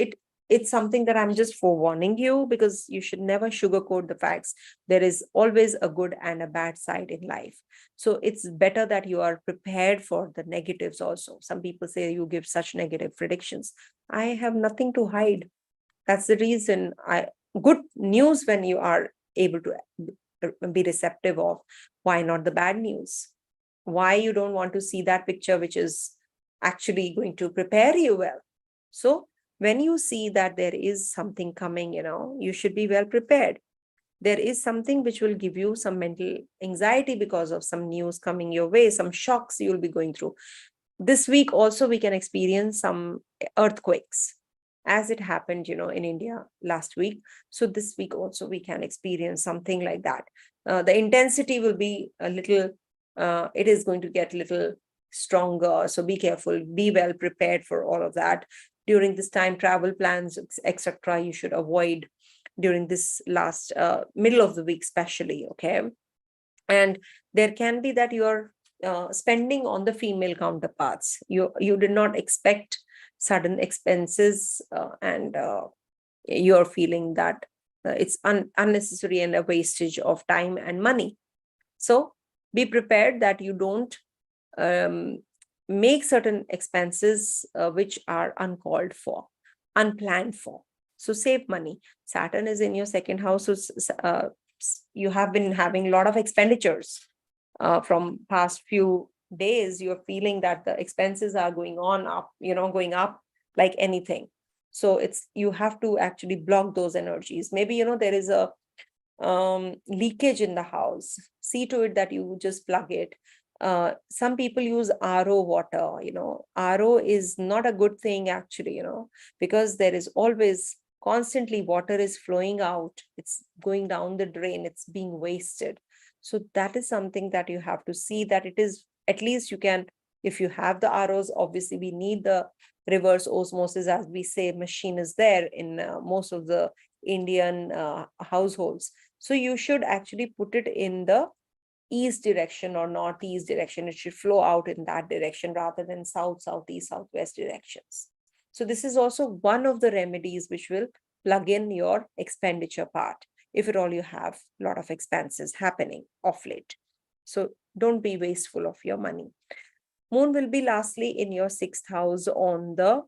it's something that I'm just forewarning you because you should never sugarcoat the facts. There is always a good and a bad side in life. So it's better that you are prepared for the negatives also. Some people say you give such negative predictions. I have nothing to hide. That's the reason good news when you are able to be receptive of. Why not the bad news? Why you don't want to see that picture which is actually going to prepare you well? So when you see that there is something coming, you should be well prepared. There is something which will give you some mental anxiety because of some news coming your way, some shocks you'll be going through. This week also we can experience some earthquakes as it happened, in India last week. So this week also we can experience something like that. The intensity will be a little, it is going to get a little stronger. So be careful, be well prepared for all of that. During this time, travel plans, etc., you should avoid during this last middle of the week, especially. Okay. And there can be that you're spending on the female counterparts. You did not expect sudden expenses and you're feeling that it's unnecessary and a wastage of time and money. So be prepared that you don't make certain expenses which are uncalled for, unplanned for. So save money. Saturn is in your second house. So you have been having a lot of expenditures from past few days. You're feeling that the expenses are going up like anything. So you have to actually block those energies. Maybe, there is a leakage in the house. See to it that you just plug it. Some people use RO water. RO is not a good thing actually, because there is always constantly water is flowing out. It's going down the drain. It's being wasted. So that is something that you have to see that it is, at least you can, if you have the ROs, obviously we need the reverse osmosis, as we say, machine is there in most of the Indian households. So you should actually put it in the east direction or northeast direction. It should flow out in that direction rather than south, southeast, southwest directions. So this is also one of the remedies which will plug in your expenditure part, if at all you have a lot of expenses happening of late. So don't be wasteful of your money. Moon will be lastly in your 6th house on the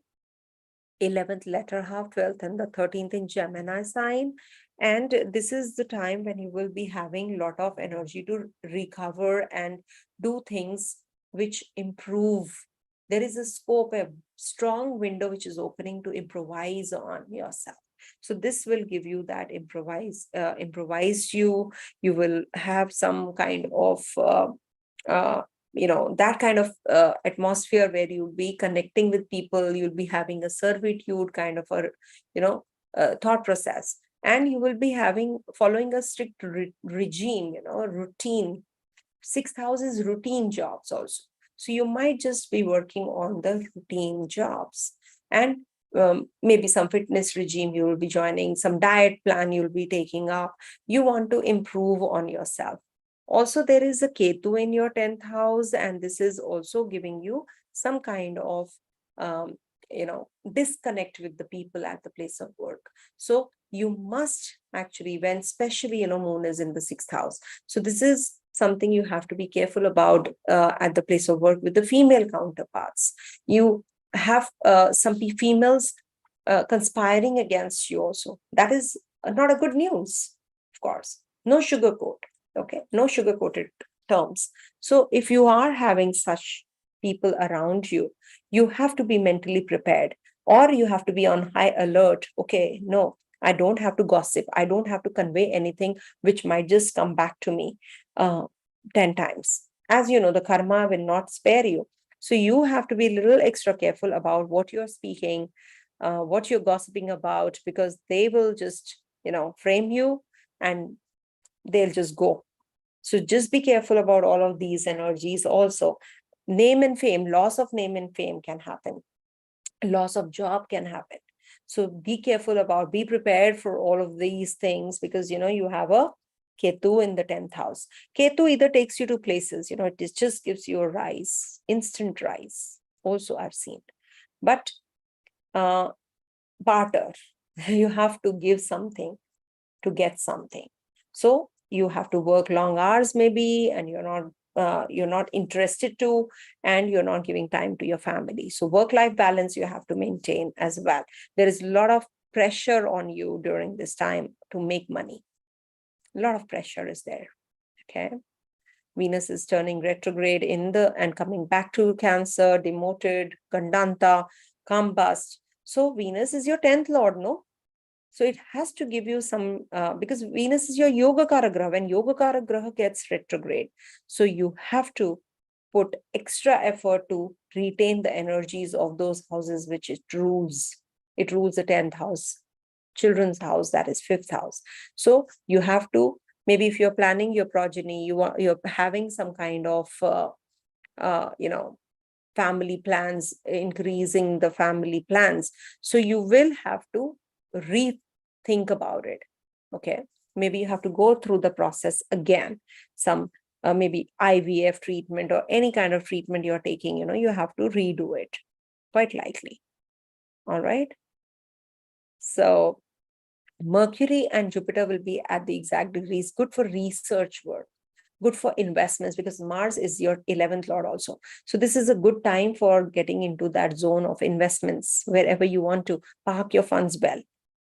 11th latter half, 12th and the 13th in Gemini sign. And this is the time when you will be having a lot of energy to recover and do things which improve. There is a scope, a strong window which is opening to improvise on yourself. So this will give you that improvised you will have some kind of that kind of atmosphere where you'll be connecting with people, you'll be having a servitude kind of a thought process, and you will be following a strict regime, routine. 6th house is routine jobs also. So you might just be working on the routine jobs, and maybe some fitness regime you will be joining, some diet plan you'll be taking up. You want to improve on yourself. Also, there is a Ketu in your 10th house, and this is also giving you some kind of, disconnect with the people at the place of work. So you must actually, when especially, Moon is in the 6th house. So this is something you have to be careful about at the place of work with the female counterparts. You have some females conspiring against you also. That is not a good news, of course. No sugarcoat. Okay, no sugar-coated terms. So if you are having such people around you, you have to be mentally prepared, or you have to be on high alert. Okay, no, I don't have to gossip. I don't have to convey anything which might just come back to me 10 times. As you know, the karma will not spare you. So you have to be a little extra careful about what you're speaking, what you're gossiping about, because they will just, frame you and they'll just go. So just be careful about all of these energies also. Name and fame, loss of name and fame can happen. Loss of job can happen. So be careful be prepared for all of these things, because, you have a Ketu in the 10th house. Ketu either takes you to places, it just gives you a rise, instant rise. Also, I've seen. But barter, you have to give something to get something. So you have to work long hours maybe, and you're not interested to, and you're not giving time to your family. So work-life balance you have to maintain as well. There is a lot of pressure on you during this time to make money. A lot of pressure is there. Okay. Venus is turning retrograde and coming back to Cancer, demoted, Gandanta, Combust. So Venus is your 10th lord, no? So it has to give you some, because Venus is your Yogakara Graha. When Yogakara Graha gets retrograde, so you have to put extra effort to retain the energies of those houses which it rules. It rules the 10th house, children's house, that is 5th house. So you have to, maybe if you're planning your progeny, you're having some kind of, family plans, increasing the family plans. So you will have to rethink about it. Okay, maybe you have to go through the process again. Some maybe IVF treatment or any kind of treatment you're taking, you have to redo it, quite likely. All right. So Mercury and Jupiter will be at the exact degrees, good for research work, good for investments, because Mars is your 11th lord also. So this is a good time for getting into that zone of investments, wherever you want to park your funds well.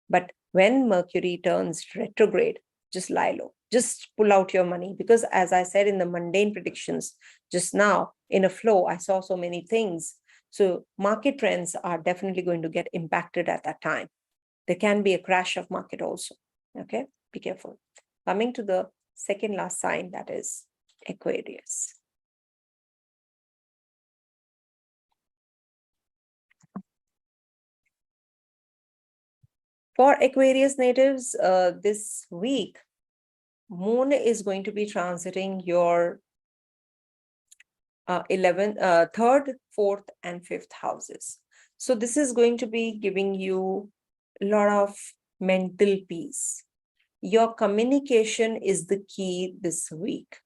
But when Mercury turns retrograde, just lie low, just pull out your money, because as I said in the mundane predictions just now, in a flow, I saw so many things. So market trends are definitely going to get impacted at that time. There can be a crash of market also. Okay, be careful. Coming to the second last sign, that is Aquarius. For Aquarius natives, this week, Moon is going to be transiting your 11th, 3rd, 4th, and 5th houses. So this is going to be giving you a lot of mental peace. Your communication is the key this week.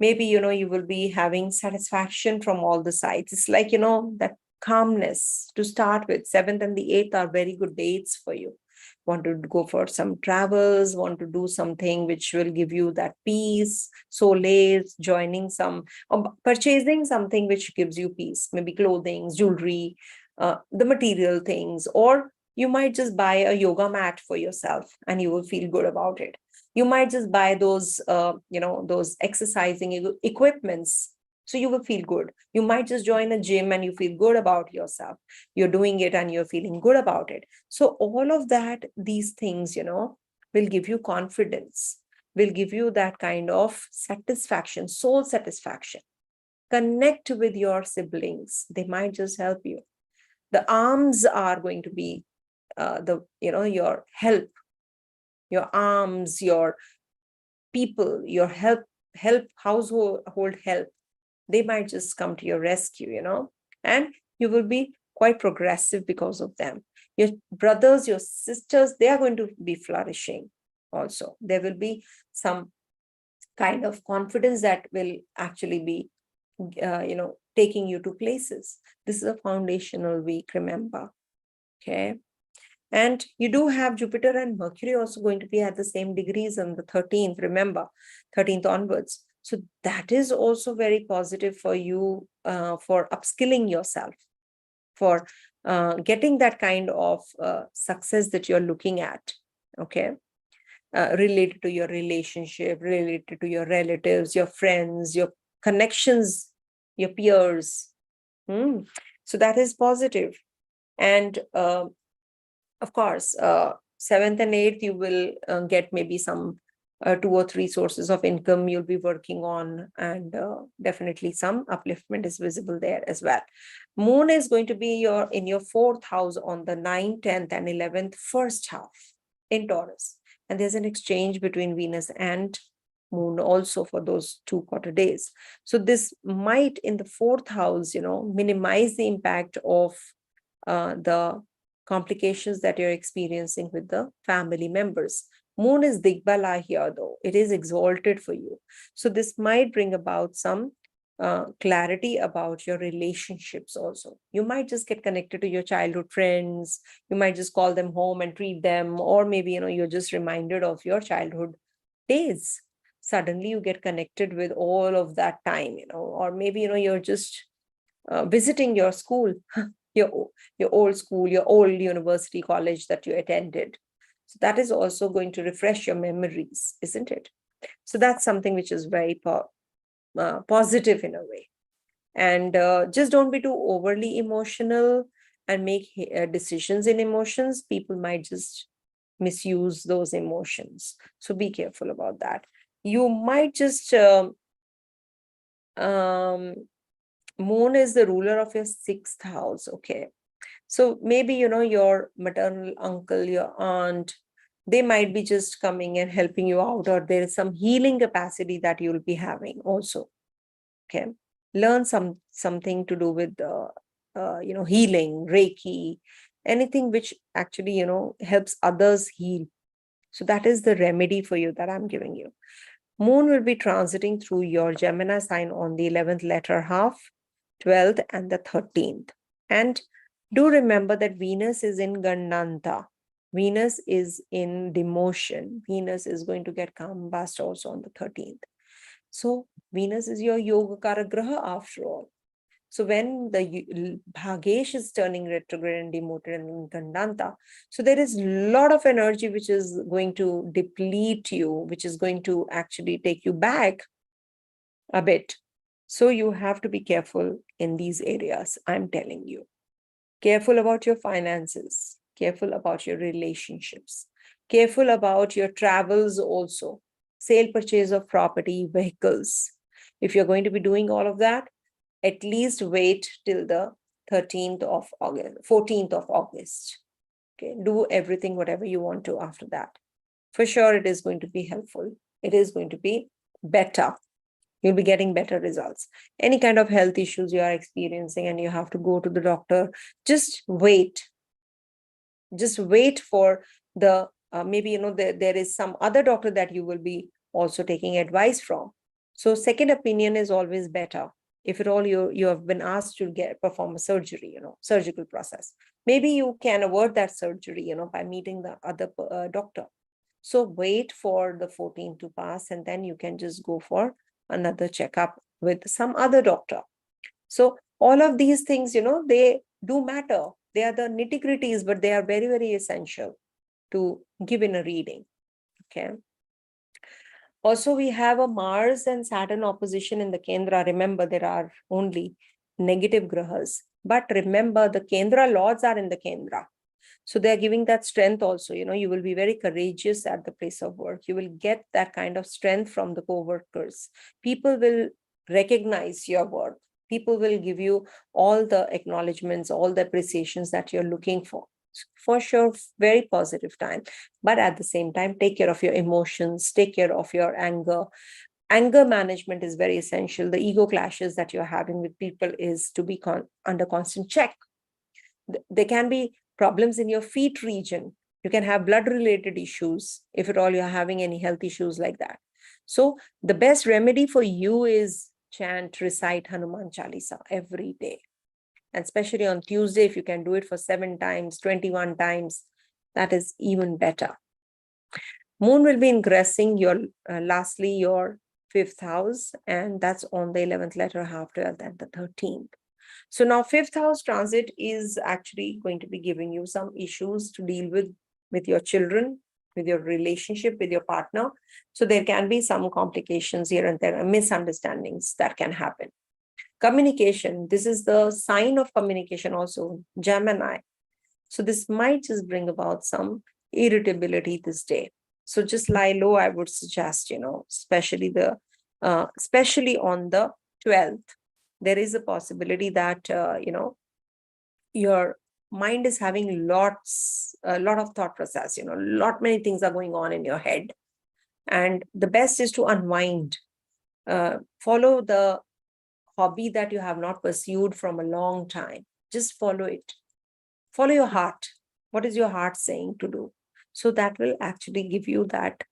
Maybe, you will be having satisfaction from all the sides. It's like, that calmness to start with. 7th and the 8th are very good dates for you. Want to go for some travels, want to do something which will give you that peace, solace, joining some, or purchasing something which gives you peace, maybe clothing, jewelry, the material things, or you might just buy a yoga mat for yourself and you will feel good about it. You might just buy those, those exercising equipments, so you will feel good. You might just join a gym and you feel good about yourself. You're doing it and you're feeling good about it. So all of that, these things, will give you confidence, will give you that kind of satisfaction, soul satisfaction. Connect with your siblings. They might just help you. The arms are going to be your help, your arms, your people, your help, household help. They might just come to your rescue, and you will be quite progressive because of them. Your brothers, your sisters, they are going to be flourishing also. There will be some kind of confidence that will actually be, taking you to places. This is a foundational week, remember. Okay. And you do have Jupiter and Mercury also going to be at the same degrees on the 13th, remember, 13th onwards. So that is also very positive for you, for upskilling yourself, for getting that kind of success that you're looking at, okay, related to your relationship, related to your relatives, your friends, your connections, your peers. So that is positive. And of course, 7th and 8th, you will get maybe some 2 or 3 sources of income you'll be working on, and definitely some upliftment is visible there as well. Moon is going to be in your 4th house on the 9th, 10th, and 11th, first half in Taurus. And there's an exchange between Venus and Moon also for those 2 quarter days. So this might, in the 4th house, minimize the impact of the complications that you're experiencing with the family members. Moon is Digbala here, though. It is exalted for you. So this might bring about some clarity about your relationships also. You might just get connected to your childhood friends. You might just call them home and treat them. Or maybe, you're just reminded of your childhood days. Suddenly you get connected with all of that time, or maybe, you're just visiting your school, your old school, your old university, college that you attended. So that is also going to refresh your memories, isn't it? So that's something which is very positive in a way. And just don't be too overly emotional and make decisions in emotions. People might just misuse those emotions. So be careful about that. You might just, Moon is the ruler of your 6th house. Okay. So maybe, your maternal uncle, your aunt, they might be just coming and helping you out, or there is some healing capacity that you'll be having also. Okay. Learn something to do with, healing, Reiki, anything which actually, helps others heal. So that is the remedy for you that I'm giving you. Moon will be transiting through your Gemini sign on the 11th latter half, 12th, and the 13th. And do remember that Venus is in Gandanta. Venus is in demotion. Venus is going to get Combust also on the 13th. So Venus is your Yoga Karagraha after all. So when the Bhagesh is turning retrograde and demoted and in Gandanta, so there is a lot of energy which is going to deplete you, which is going to actually take you back a bit. So you have to be careful in these areas, I'm telling you. Careful about your finances, careful about your relationships, careful about your travels also, sale, purchase of property, vehicles. If you're going to be doing all of that, at least wait till the 13th of August, 14th of August. Okay, do everything, whatever you want to after that. For sure, it is going to be helpful. It is going to be better. You'll be getting better results. Any kind of health issues you are experiencing and you have to go to the doctor, just wait. Just wait for the, maybe, there is some other doctor that you will be also taking advice from. So second opinion is always better. If at all you have been asked to perform a surgery, surgical process, maybe you can avoid that surgery, by meeting the other doctor. So wait for the 14th to pass, and then you can just go for another checkup with some other doctor. So all of these things, they do matter. They are the nitty-gritties, but they are very, very essential to give in a reading. Okay. Also, we have a Mars and Saturn opposition in the Kendra. Remember, there are only negative grahas. But remember, the Kendra lords are in the Kendra. So they're giving that strength also. You will be very courageous at the place of work. You will get that kind of strength from the co-workers. People will recognize your work. People will give you all the acknowledgements, all the appreciations that you're looking for. For sure, very positive time. But at the same time, take care of your emotions, take care of your anger. Anger management is very essential. The ego clashes that you're having with people is to be under constant check. There can be problems in your feet region. You can have blood related issues if at all you're having any health issues like that. So the best remedy for you is chant, recite Hanuman Chalisa every day. And especially on Tuesday, if you can do it for 7 times, 21 times, that is even better. Moon will be ingressing lastly your 5th house, and that's on the 11th letter, half 12th, and the 13th. So now 5th house transit is actually going to be giving you some issues to deal with your children, with your relationship, with your partner. So there can be some complications here and there, misunderstandings that can happen. Communication, this is the sign of communication also, Gemini. So this might just bring about some irritability this day. So just lie low, I would suggest, especially on the 12th. There is a possibility that, your mind is having a lot of thought process, many things are going on in your head. And the best is to unwind, follow the hobby that you have not pursued from a long time. Just follow it. Follow your heart. What is your heart saying to do? So that will actually give you that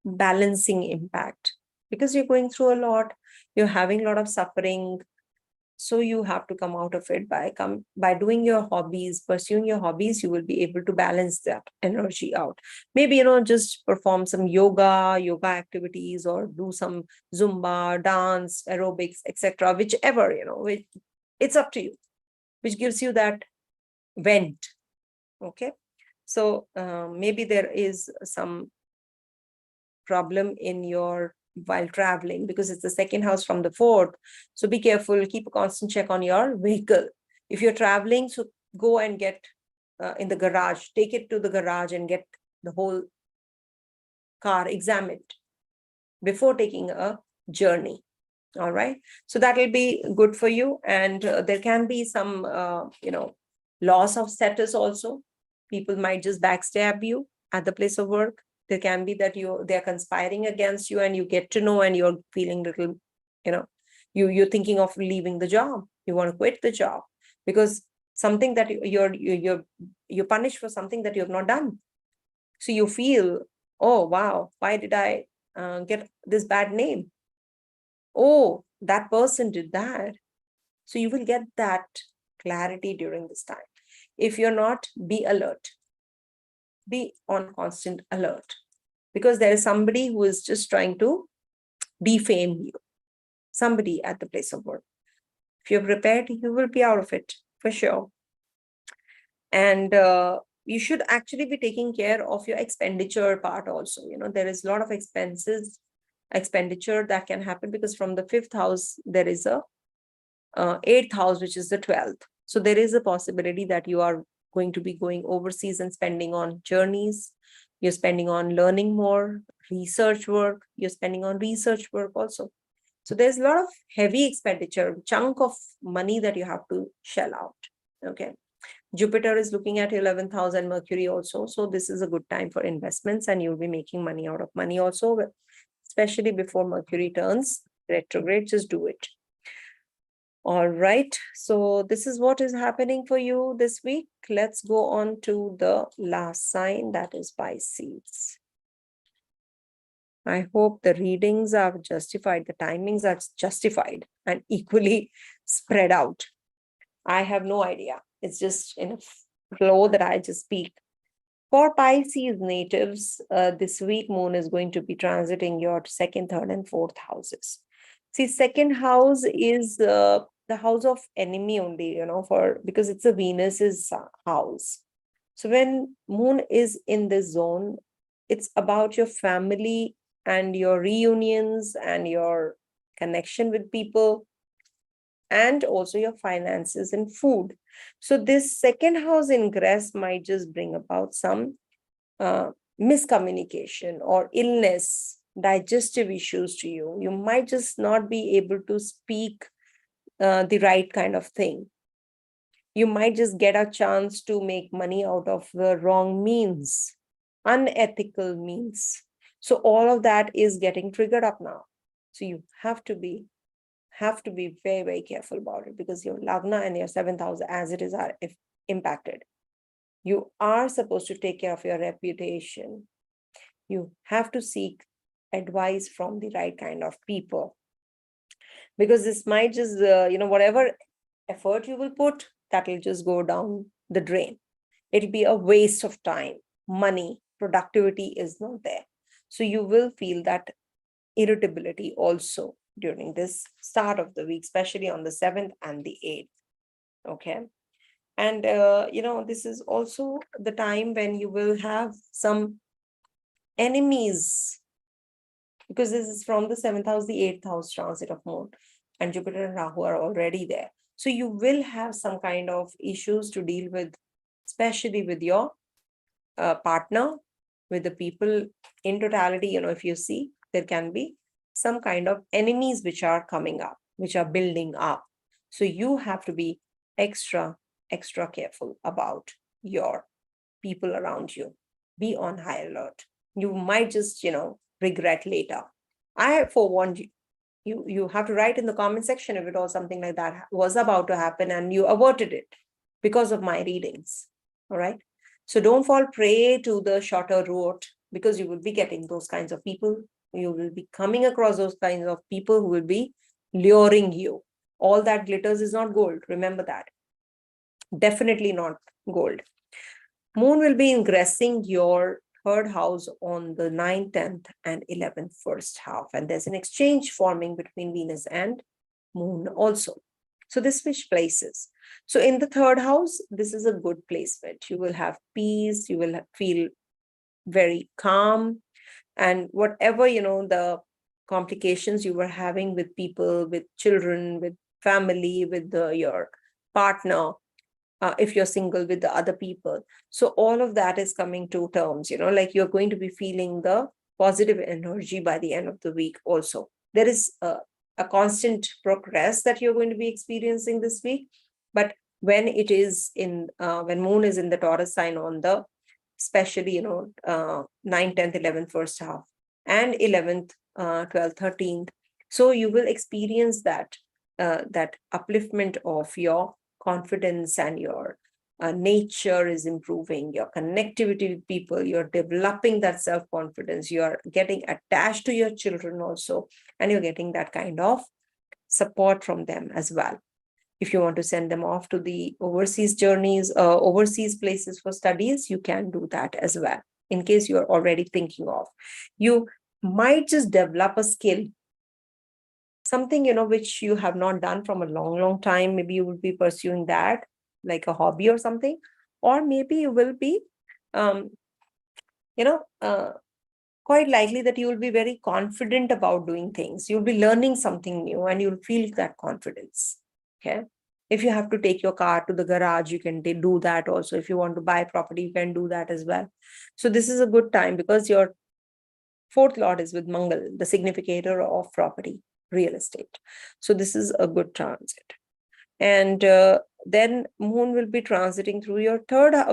balancing impact, because you're going through a lot, you're having a lot of suffering. So you have to come out of it by doing your hobbies, pursuing your hobbies. You will be able to balance that energy out. Maybe, just perform some yoga activities, or do some Zumba, dance, aerobics, etc. Whichever, it's up to you, which gives you that vent. Okay. So maybe there is some problem while traveling, because it's the 2nd house from the 4th. So be careful, keep a constant check on your vehicle. If you're traveling, so go and get in the garage, take it to the garage and get the whole car examined before taking a journey. All right. So that will be good for you. And there can be some, loss of status also. People might just backstab you at the place of work. There can be that they're conspiring against you, and you get to know, and you're feeling little, you're thinking of leaving the job. You want to quit the job because something that you're punished for something that you have not done. So you feel, oh wow, why did I get this bad name? Oh, that person did that. So you will get that clarity during this time. If you're not, be alert. Be on constant alert, because there is somebody who is just trying to defame you. Somebody at the place of work. If you're prepared, you will be out of it for sure. And you should actually be taking care of your expenditure part also. There is a lot of expenditure that can happen, because from the 5th house, there is a 8th house, which is the 12th. So there is a possibility that you are going to be going overseas and spending on journeys. You're spending on learning more, research work. You're spending on research work also. So there's a lot of heavy expenditure, chunk of money that you have to shell out. Okay. Jupiter is looking at 11th house and Mercury also. So this is a good time for investments, and you'll be making money out of money also, especially before Mercury turns retrograde. Just do it. All right. So this is what is happening for you this week. Let's go on to the last sign, that is Pisces. I hope the readings are justified, the timings are justified and equally spread out. I have no idea. It's just in a flow that I just speak. For Pisces natives, this week moon is going to be transiting your second, third, and fourth houses. See, second house is the house of enemy only, because it's a Venus's house. So when moon is in this zone, it's about your family and your reunions and your connection with people, and also your finances and food. So this second house ingress might just bring about some miscommunication or illness, digestive issues to you. You might just not be able to speak the right kind of thing. You might just get a chance to make money out of the wrong means, unethical means. So all of that is getting triggered up now. So you have to be very, very careful about it, because your Lagna and your seventh house as it is are impacted. You are supposed to take care of your reputation. You have to seek advice from the right kind of people, because this might just, whatever effort you will put, that will just go down the drain. It'll be a waste of time, money, productivity is not there. So you will feel that irritability also during this start of the week, especially on the 7th and the 8th. Okay. And, this is also the time when you will have some enemies, because this is from the 7th house, the 8th house transit of moon, and Jupiter and Rahu are already there. So you will have some kind of issues to deal with, especially with your partner, with the people in totality. If you see, there can be some kind of enemies which are coming up, which are building up. So you have to be extra careful about your people around you. Be on high alert. You might just, regret later. I forewarned you. You have to write in the comment section if it was something like that was about to happen and you averted it because of my readings. All right. So don't fall prey to the shorter route, because you will be getting those kinds of people. You will be coming across those kinds of people who will be luring you. All that glitters is not gold. Remember that. Definitely not gold. Moon will be ingressing your third house on the 9th, 10th, and 11th first half. And there's an exchange forming between Venus and Moon also. So this switch places. So in the third house, this is a good placement. You will have peace. You will feel very calm. And whatever, the complications you were having with people, with children, with family, with your partner, if you're single, with the other people. So all of that is coming to terms, like you're going to be feeling the positive energy by the end of the week also. There is a constant progress that you're going to be experiencing this week. But when it is when moon is in the Taurus sign on the, especially, 9th, 10th, 11th first half, and 11th, 12th, 13th. So you will experience that upliftment of your confidence, and your nature is improving, your connectivity with people, you're developing that self-confidence, you're getting attached to your children also, and you're getting that kind of support from them as well. If you want to send them off to the overseas journeys, overseas places for studies, you can do that as well, in case you're already thinking of. You might just develop a skill, something, which you have not done from a long time. Maybe you will be pursuing that like a hobby or something, or maybe you will be, quite likely that you will be very confident about doing things. You'll be learning something new and you'll feel that confidence. Okay. If you have to take your car to the garage, you can do that also. If you want to buy property, you can do that as well. So this is a good time, because your fourth lord is with Mangal, the significator of property, real estate. So this is a good transit. And then moon will be transiting through your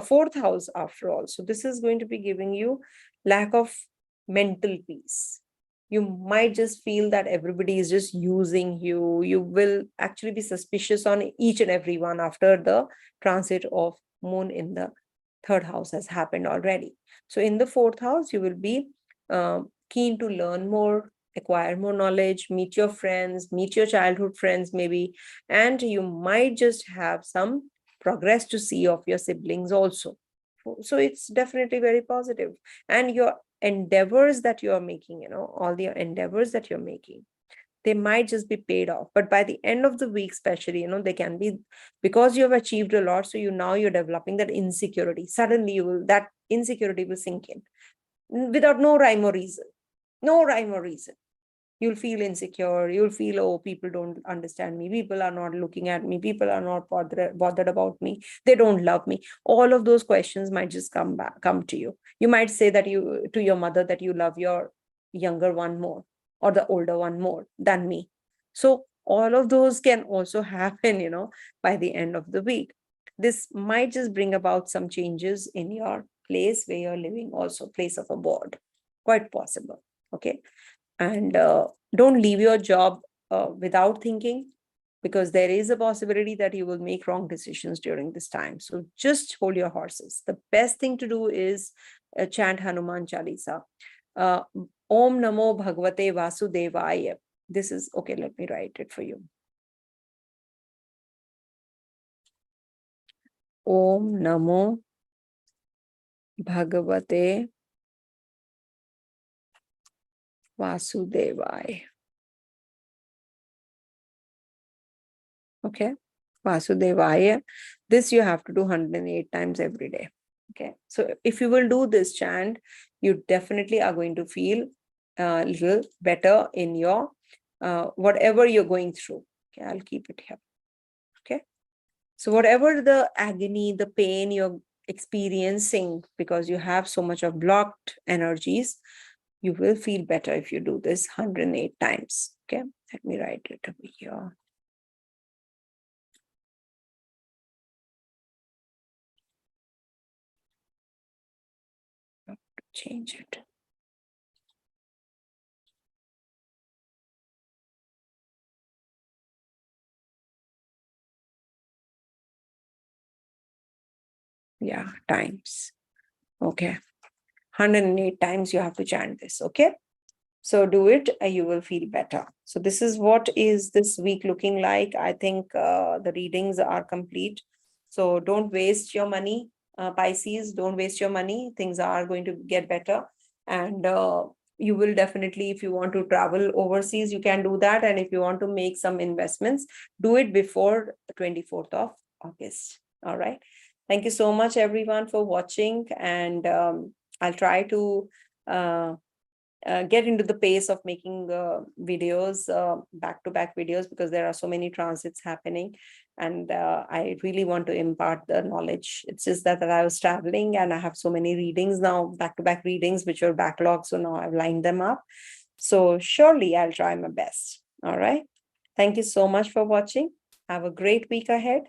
fourth house after all. So this is going to be giving you lack of mental peace. You might just feel that everybody is just using you. You will actually be suspicious on each and every one after the transit of moon in the third house has happened already. So in the fourth house, you will be keen to learn more, acquire more knowledge, meet your friends, meet your childhood friends maybe, and you might just have some progress to see of your siblings also. So it's definitely very positive. And your endeavors that you're making, all the endeavors that you're making, they might just be paid off. But by the end of the week, especially, they can be, because you have achieved a lot, so you're developing that insecurity. Suddenly that insecurity will sink in without no rhyme or reason. No rhyme or reason. You'll feel insecure. You'll feel, oh, people don't understand me. People are not looking at me. People are not bothered about me. They don't love me. All of those questions might just come to you. You might say that to your mother that you love your younger one more, or the older one more than me. So all of those can also happen, by the end of the week. This might just bring about some changes in your place where you're living, also place of abode. Quite possible. Okay. And don't leave your job without thinking, because there is a possibility that you will make wrong decisions during this time. So just hold your horses. The best thing to do is chant Hanuman Chalisa. Om Namo Bhagavate Vasudevaya. This is, okay, let me write it for you. Om Namo Bhagavate Vasudevaya. Okay, Vasudevaya. This you have to do 108 times every day. Okay, so if you will do this chant, you definitely are going to feel a little better in your whatever you're going through. Okay, I'll keep it here. Okay, so whatever the agony, the pain you're experiencing because you have so much of blocked energies, you will feel better if you do this 108 times. Okay, let me write it over here. Change it. Yeah, times. Okay, 108 times you have to chant this. Okay, so do it, you will feel better. So this is what is this week looking like. I think the readings are complete. So don't waste your money, Pisces. Don't waste your money. Things are going to get better. And you will definitely, if you want to travel overseas, you can do that. And if you want to make some investments, do it before the 24th of August. All right. Thank you so much, everyone, for watching. And I'll try to get into the pace of making videos, back-to-back videos, because there are so many transits happening. And I really want to impart the knowledge. It's just that I was traveling and I have so many readings now, back-to-back readings, which are backlogged. So now I've lined them up. So surely I'll try my best. All right. Thank you so much for watching. Have a great week ahead.